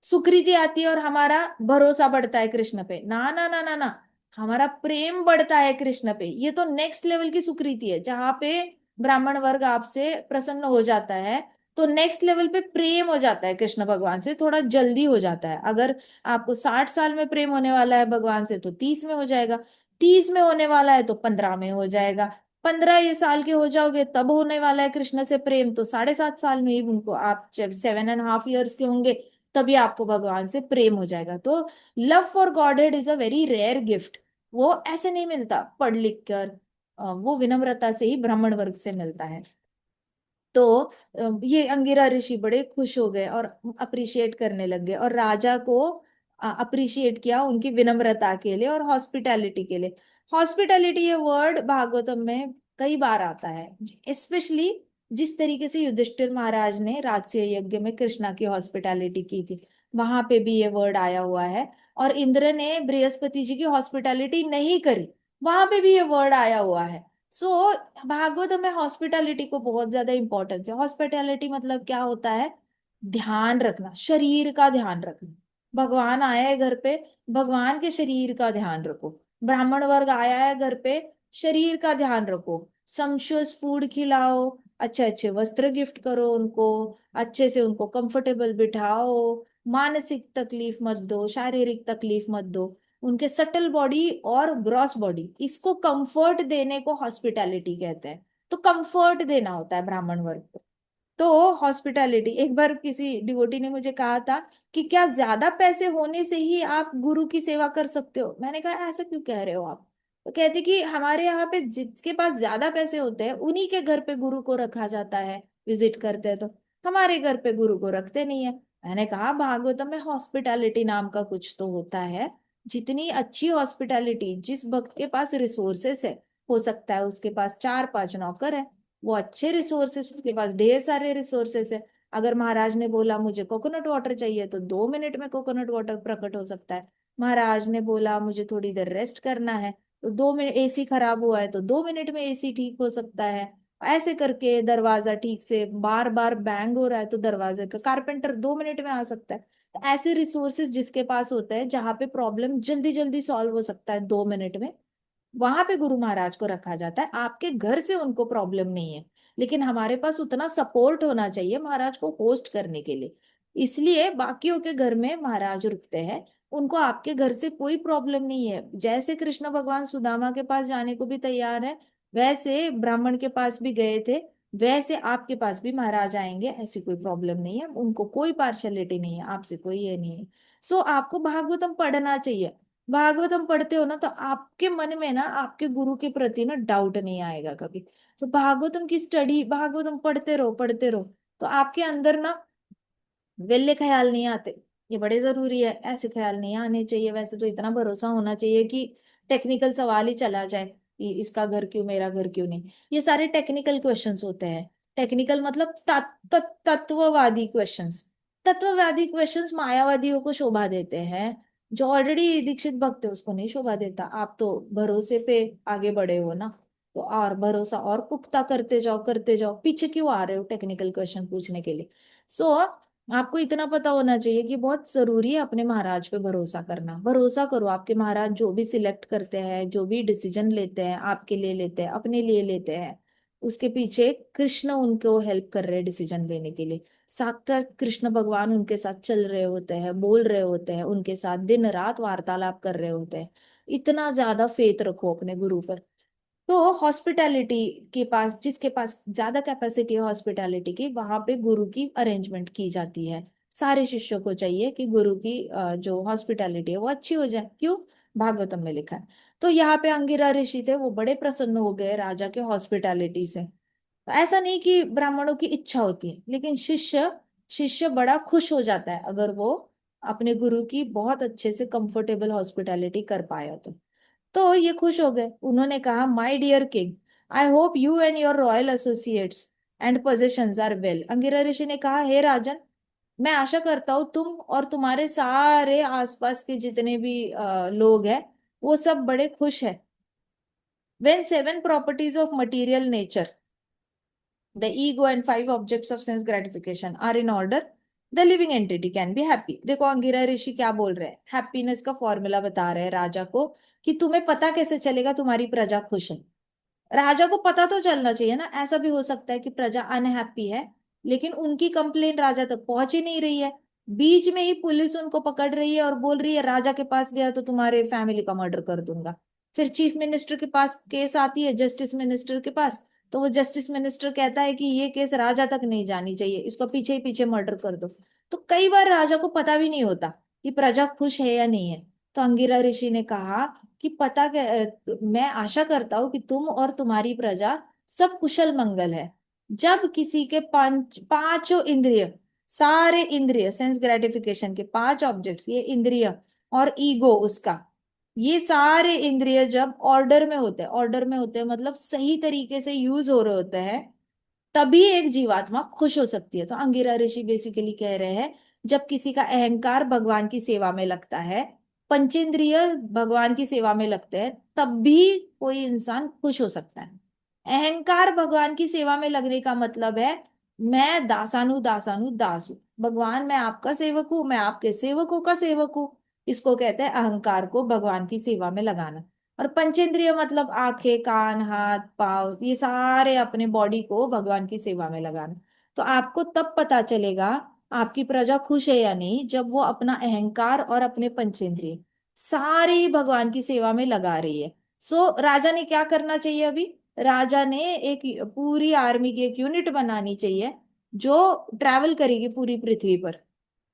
सुकृति आती है और हमारा भरोसा बढ़ता है कृष्ण पे, ना ना ना ना ना, हमारा प्रेम बढ़ता है कृष्ण पे। ये तो नेक्स्ट लेवल की सुकृति है, जहां पे ब्राह्मण वर्ग आपसे प्रसन्न हो जाता है, तो नेक्स्ट लेवल पे प्रेम हो जाता है कृष्ण भगवान से, थोड़ा जल्दी हो जाता है। अगर आपको 60 साल में प्रेम होने वाला है भगवान से, तो 30 में हो जाएगा। 30 में होने वाला है तो 15 में हो जाएगा। 15 ये साल के हो जाओगे तब होने वाला है कृष्ण से प्रेम, तो 7.5 साल में ही उनको, आप जब 7.5 years के होंगे तभी आपको भगवान से प्रेम हो जाएगा। तो love for Godhead is a very rare gift. वो ऐसे नहीं मिलता पढ़ लिख कर, वो विनम्रता से ही ब्राह्मण वर्ग से मिलता है। तो ये अंगिरा ऋषि बड़े खुश हो गए और अप्रिशिएट करने लग गए, और राजा को अप्रिशिएट किया उनकी विनम्रता के लिए और हॉस्पिटैलिटी के लिए। हॉस्पिटैलिटी ये वर्ड भागवतम में कई बार आता है, स्पेशली जिस तरीके से युधिष्ठिर महाराज ने राजसूय यज्ञ में कृष्णा की हॉस्पिटैलिटी की थी, वहां पे भी ये वर्ड आया हुआ है। और इंद्र ने बृहस्पति जी की हॉस्पिटैलिटी नहीं करी, वहां पे भी ये वर्ड आया हुआ है। सो भागवत में हॉस्पिटैलिटी को बहुत ज्यादा इंपॉर्टेंस है। हॉस्पिटैलिटी मतलब क्या होता है? ध्यान रखना, शरीर का ध्यान रखना। भगवान आया है घर पे, भगवान के शरीर का ध्यान रखो। ब्राह्मण वर्ग आया है घर पे, शरीर का ध्यान रखो। सम्शुअस फूड खिलाओ, अच्छे अच्छे वस्त्र गिफ्ट करो उनको, अच्छे से उनको कंफर्टेबल बिठाओ, मानसिक तकलीफ मत दो, शारीरिक तकलीफ मत दो। उनके सटल बॉडी और ग्रॉस बॉडी, इसको कंफर्ट देने को हॉस्पिटैलिटी कहते हैं। तो कंफर्ट देना होता है ब्राह्मण वर्ग को। तो हॉस्पिटैलिटी, एक बार किसी डिवोटी ने मुझे कहा था कि क्या ज्यादा पैसे होने से ही आप गुरु की सेवा कर सकते हो? मैंने कहा ऐसा क्यों कह रहे हो आप? तो कहती कि हमारे यहाँ पे जिसके पास ज्यादा पैसे होते हैं उन्हीं के घर पे गुरु को रखा जाता है, विजिट करते हैं। तो हमारे घर पे गुरु को रखते नहीं है। मैंने कहा भागवतम में हॉस्पिटैलिटी नाम का कुछ तो होता है। जितनी अच्छी हॉस्पिटैलिटी, जिस भक्त के पास रिसोर्सेस है, हो सकता है उसके पास 4-5 नौकर है, वो अच्छे रिसोर्सेस, उसके पास ढेर सारे रिसोर्सेस है। अगर महाराज ने बोला मुझे कोकोनट वाटर चाहिए तो 2 मिनट में कोकोनट वाटर प्रकट हो सकता है। महाराज ने बोला मुझे थोड़ी देर रेस्ट करना है, तो 2 मिनट, एसी खराब हुआ है तो 2 मिनट में एसी ठीक हो सकता है। ऐसे करके दरवाजा ठीक से बार बार बैंग हो रहा है तो दरवाजे का कारपेंटर 2 मिनट में आ सकता है। तो ऐसे रिसोर्सेज जिसके पास होता है, जहां पे प्रॉब्लम जल्दी जल्दी सॉल्व हो सकता है 2 मिनट में, वहां पे गुरु महाराज को रखा जाता है। आपके घर से उनको प्रॉब्लम नहीं है, लेकिन हमारे पास उतना सपोर्ट होना चाहिए महाराज को होस्ट करने के लिए। इसलिए बाकियों के घर में महाराज रुकते हैं, उनको आपके घर से कोई प्रॉब्लम नहीं है। जैसे कृष्ण भगवान सुदामा के पास जाने को भी तैयार है, वैसे ब्राह्मण के पास भी गए थे, वैसे आपके पास भी महाराज आएंगे, ऐसी कोई प्रॉब्लम नहीं है, उनको कोई पार्शलिटी नहीं है, आपसे कोई ये नहीं है। सो आपको भागवतम पढ़ना चाहिए। भागवतम पढ़ते हो ना, तो आपके मन में ना आपके गुरु के प्रति ना डाउट नहीं आएगा कभी। तो भागवतम की स्टडी, भागवतम पढ़ते रहो पढ़ते रहो, तो आपके अंदर ना वेल्ले ख्याल नहीं आते। ये बड़े जरूरी है, ऐसे ख्याल नहीं आने चाहिए। वैसे तो इतना भरोसा होना चाहिए कि टेक्निकल सवाल ही चला जाए कि इसका घर क्यों, मेरा घर क्यों नहीं। ये सारे टेक्निकल क्वेश्चंस होते हैं। टेक्निकल मतलब तत्ववादी क्वेश्चंस। तत्ववादी क्वेश्चंस मायावादियों को शोभा देते हैं, जो ऑलरेडी दीक्षित भक्त है उसको नहीं शोभा देता। आप तो भरोसे पे आगे बढ़े हो ना, तो और भरोसा और पुख्ता करते जाओ करते जाओ, पीछे क्यों आ रहे हो टेक्निकल क्वेश्चन पूछने के लिए? सो आपको इतना पता होना चाहिए कि बहुत जरूरी है अपने महाराज पे भरोसा करना। भरोसा करो, आपके महाराज जो भी सिलेक्ट करते हैं, जो भी डिसीजन लेते हैं, आपके लिए लेते हैं, अपने लिए लेते हैं, उसके पीछे कृष्ण उनको हेल्प कर रहे हैं डिसीजन लेने के लिए। साक्षात कृष्ण भगवान उनके साथ चल रहे होते हैं, बोल रहे होते हैं, उनके साथ दिन रात वार्तालाप कर रहे होते हैं। इतना ज्यादा फेथ रखो अपने गुरु पर। तो हॉस्पिटैलिटी के पास, जिसके पास ज्यादा कैपेसिटी है हॉस्पिटैलिटी की, वहां पे गुरु की अरेंजमेंट की जाती है। सारे शिष्यों को चाहिए कि गुरु की जो हॉस्पिटैलिटी है वो अच्छी हो जाए। क्यों? भागवतम में लिखा है। तो यहाँ पे अंगिरा ऋषि थे, वो बड़े प्रसन्न हो गए राजा के हॉस्पिटैलिटी से। तो ऐसा नहीं कि ब्राह्मणों की इच्छा होती है, लेकिन शिष्य शिष्य बड़ा खुश हो जाता है अगर वो अपने गुरु की बहुत अच्छे से कंफर्टेबल हॉस्पिटैलिटी कर पाया तो। तो ये खुश हो गए, उन्होंने कहा my dear king, I hope you and your royal associates and possessions are well. Angira Rishi ने कहा, हे राजन, मैं आशा करता हूँ तुम और तुम्हारे सारे आसपास के जितने भी लोग हैं वो सब बड़े खुश हैं। When seven properties of material nature, the ego and five objects of sense gratification are in order, the living entity can be happy। देखो अंगिरा ऋषि क्या बोल रहे हैं, हैप्पीनेस का फॉर्मूला बता रहे हैं राजा को कि तुम्हें पता कैसे चलेगा तुम्हारी प्रजा खुश है। राजा को पता तो चलना चाहिए ना। ऐसा भी हो सकता है कि प्रजा अनहैप्पी है लेकिन उनकी कंप्लेन राजा तक पहुंच ही नहीं रही है, बीच में ही पुलिस उनको पकड़ रही है और बोल रही है राजा के पास गया तो तुम्हारे फैमिली का मर्डर कर दूंगा। फिर चीफ मिनिस्टर के पास केस आती है, जस्टिस मिनिस्टर के पास, तो वो जस्टिस मिनिस्टर कहता है कि ये केस राजा तक नहीं जानी चाहिए, इसको पीछे ही पीछे मर्डर कर दो। तो कई बार राजा को पता भी नहीं होता कि प्रजा खुश है या नहीं है। तो अंगिरा ऋषि ने कहा कि मैं आशा करता हूं कि तुम और तुम्हारी प्रजा सब कुशल मंगल है। जब किसी के पांचों इंद्रिय, सारे इंद्रिय, सेंस ग्रेटिफिकेशन के पांच ऑब्जेक्ट्स, ये इंद्रिय और ईगो उसका, ये सारे इंद्रिय जब ऑर्डर में होते हैं मतलब सही तरीके से यूज हो रहे होते हैं, तभी एक जीवात्मा खुश हो सकती है। तो अंगिरा ऋषि बेसिकली कह रहे हैं जब किसी का अहंकार भगवान की सेवा में लगता है, पंचेंद्रिय भगवान की सेवा में लगते हैं, तब भी कोई इंसान खुश हो सकता है। अहंकार भगवान की सेवा में लगने का मतलब है मैं दासानु दासानु दास हूं, भगवान मैं आपका सेवक हूं, मैं आपके सेवकों का सेवक हूं। इसको कहते हैं अहंकार को भगवान की सेवा में लगाना। और पंचेंद्रिय मतलब आंखें, कान, हाथ, पाँव, ये सारे अपने बॉडी को भगवान की सेवा में लगाना। तो आपको तब पता चलेगा आपकी प्रजा खुश है या नहीं जब वो अपना अहंकार और अपने पंचेंद्रिय सारे ही भगवान की सेवा में लगा रही है। सो राजा ने क्या करना चाहिए अभी, राजा ने एक पूरी आर्मी की एक यूनिट बनानी चाहिए जो ट्रैवल करेगी पूरी पृथ्वी पर,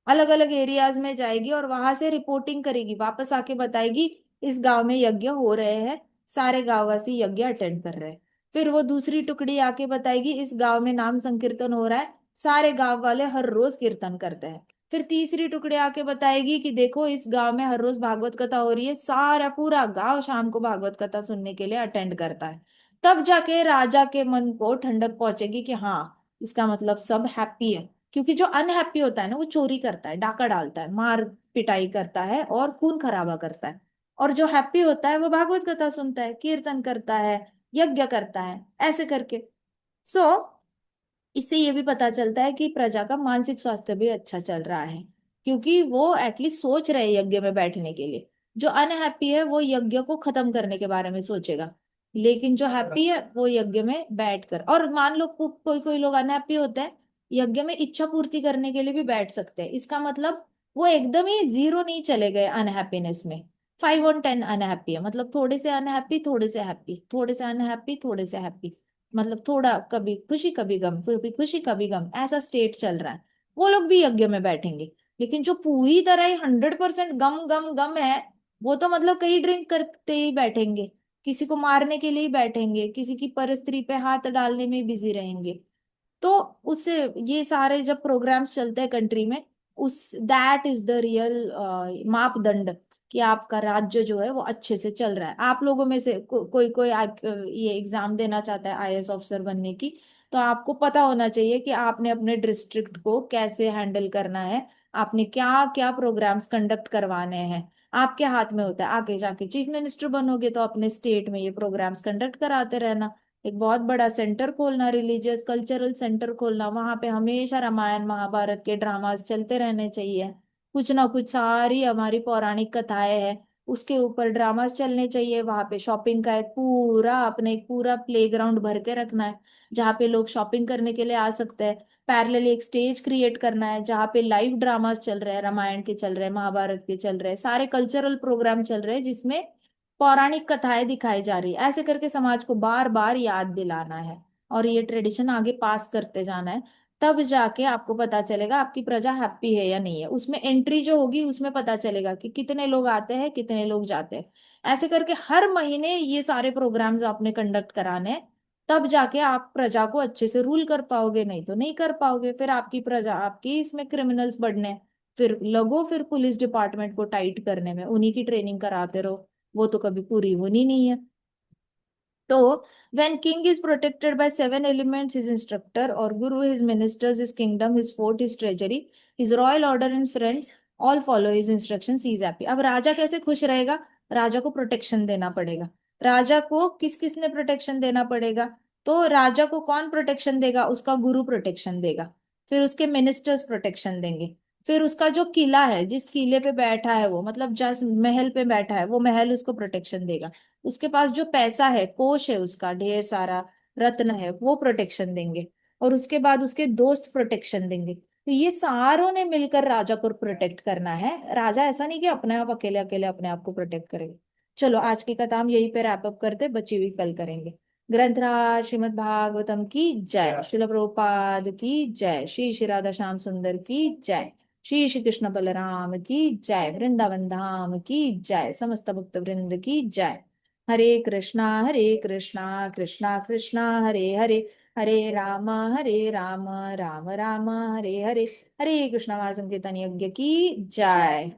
अलग अलग एरियाज में जाएगी और वहां से रिपोर्टिंग करेगी, वापस आके बताएगी इस गांव में यज्ञ हो रहे हैं, सारे गांववासी यज्ञ अटेंड कर रहे हैं। फिर वो दूसरी टुकड़ी आके बताएगी इस गांव में नाम संकीर्तन हो रहा है, सारे गांव वाले हर रोज कीर्तन करते हैं। फिर तीसरी टुकड़ी आके बताएगी कि देखो इस गांव में हर रोज भागवत कथा हो रही है, सारा पूरा गांव शाम को भागवत कथा सुनने के लिए अटेंड करता है। तब जाके राजा के मन को ठंडक पहुंचेगी कि हाँ, इसका मतलब सब हैप्पी है। क्योंकि जो अनहैप्पी होता है ना वो चोरी करता है, डाका डालता है, मार पिटाई करता है और खून खराबा करता है। और जो हैप्पी होता है वो भागवत कथा सुनता है, कीर्तन करता है, यज्ञ करता है, ऐसे करके। सो इससे ये भी पता चलता है कि प्रजा का मानसिक स्वास्थ्य भी अच्छा चल रहा है, क्योंकि वो एटलीस्ट सोच रहे हैं यज्ञ में बैठने के लिए। जो अनहैप्पी है वो यज्ञ को खत्म करने के बारे में सोचेगा, लेकिन जो हैप्पी है वो यज्ञ में बैठकर, और मान लो कोई कोई लोग अनहैप्पी होते हैं, यज्ञ में इच्छा पूर्ति करने के लिए भी बैठ सकते हैं। इसका मतलब वो एकदम ही जीरो नहीं चले गए अनहैप्पीनेस में, 5 on 10 अनहैप्पी है, मतलब थोड़े से अनहैप्पी, थोड़े से हैप्पी, थोड़े से अनहैप्पी, थोड़े से हैप्पी, मतलब थोड़ा कभी खुशी कभी गम, कभी खुशी कभी गम, ऐसा स्टेट चल रहा है। वो लोग भी यज्ञ में बैठेंगे। लेकिन जो पूरी तरह ही 100% गम गम गम है, वो तो मतलब कहीं ड्रिंक करते ही बैठेंगे, किसी को मारने के लिए ही बैठेंगे, किसी की परस्त्री पे हाथ डालने में बिजी रहेंगे। तो उससे ये सारे जब प्रोग्राम्स चलते हैं कंट्री में, उस दैट इज द रियल मापदंड कि आपका राज्य जो है वो अच्छे से चल रहा है। आप लोगों में से कोई कोई ये एग्जाम देना चाहता है आईएएस ऑफिसर बनने की, तो आपको पता होना चाहिए कि आपने अपने डिस्ट्रिक्ट को कैसे हैंडल करना है, आपने क्या क्या प्रोग्राम्स कंडक्ट करवाने हैं, आपके हाथ में होता है। आगे जाके चीफ मिनिस्टर बनोगे तो अपने स्टेट में ये प्रोग्राम्स कंडक्ट कराते रहना, एक बहुत बड़ा सेंटर खोलना, रिलीजियस कल्चरल सेंटर खोलना, वहां पे हमेशा रामायण महाभारत के ड्रामास चलते रहने चाहिए, कुछ ना कुछ सारी हमारी पौराणिक कथाएं हैं उसके ऊपर ड्रामास चलने चाहिए। वहां पे शॉपिंग का एक पूरा प्लेग्राउंड भर के रखना है जहाँ पे लोग शॉपिंग करने के लिए आ सकते हैं। पैरेलल एक स्टेज क्रिएट करना है जहाँ पे लाइव ड्रामास चल रहे हैं, रामायण के चल रहे हैं, महाभारत के चल रहे हैं, सारे कल्चरल प्रोग्राम चल रहे हैं जिसमें पौराणिक कथाएं दिखाई जा रही है। ऐसे करके समाज को बार बार याद दिलाना है और ये ट्रेडिशन आगे पास करते जाना है। तब जाके आपको पता चलेगा आपकी प्रजा हैप्पी है या नहीं है। उसमें एंट्री जो होगी उसमें पता चलेगा कि कितने लोग आते हैं, कितने लोग जाते हैं। ऐसे करके हर महीने ये सारे प्रोग्राम्स आपने कंडक्ट कराने हैं, तब जाके आप प्रजा को अच्छे से रूल कर पाओगे, नहीं तो नहीं कर पाओगे। फिर आपकी प्रजा, आपकी इसमें क्रिमिनल्स बढ़ने हैं, फिर पुलिस डिपार्टमेंट को टाइट करने में, उन्हीं की ट्रेनिंग कराते रहो, वो तो कभी पूरी होनी नहीं है। तो when king is protected by seven elements, his instructor or guru, his ministers, his kingdom, his fort, his treasury, his royal order and friends all follow his instructions, he is happy. अब राजा कैसे खुश रहेगा? राजा को protection देना पड़ेगा। राजा को किस किसने प्रोटेक्शन देना पड़ेगा? तो राजा को कौन प्रोटेक्शन देगा? उसका गुरु प्रोटेक्शन देगा। फिर उसके मिनिस्टर्स प्रोटेक्शन देंगे। फिर उसका जो किला है, जिस किले पे बैठा है वो, मतलब जिस महल पे बैठा है वो महल उसको प्रोटेक्शन देगा। उसके पास जो पैसा है, कोष है उसका ढेर सारा, रत्न है, वो प्रोटेक्शन देंगे। और उसके बाद उसके दोस्त प्रोटेक्शन देंगे। तो ये सारों ने मिलकर राजा को प्रोटेक्ट करना है। राजा ऐसा नहीं कि अपने आप अकेले अकेले अपने आप को प्रोटेक्ट करेगा। चलो आज की कथा हम यहीं पे रैप अप करते, बची हुई कल करेंगे। ग्रंथराज श्रीमद् भागवतम की जय, श्रील प्रभुपाद की जय, श्री श्री राधा श्याम सुंदर की जय, श्री श्री कृष्ण बलराम की जय, वृंदावन धाम की जय, समस्त भक्त वृंद की जय। हरे कृष्णा कृष्णा कृष्णा हरे हरे, हरे राम राम राम हरे हरे, हरे कृष्णा महासंकीर्तन यज्ञ की जय।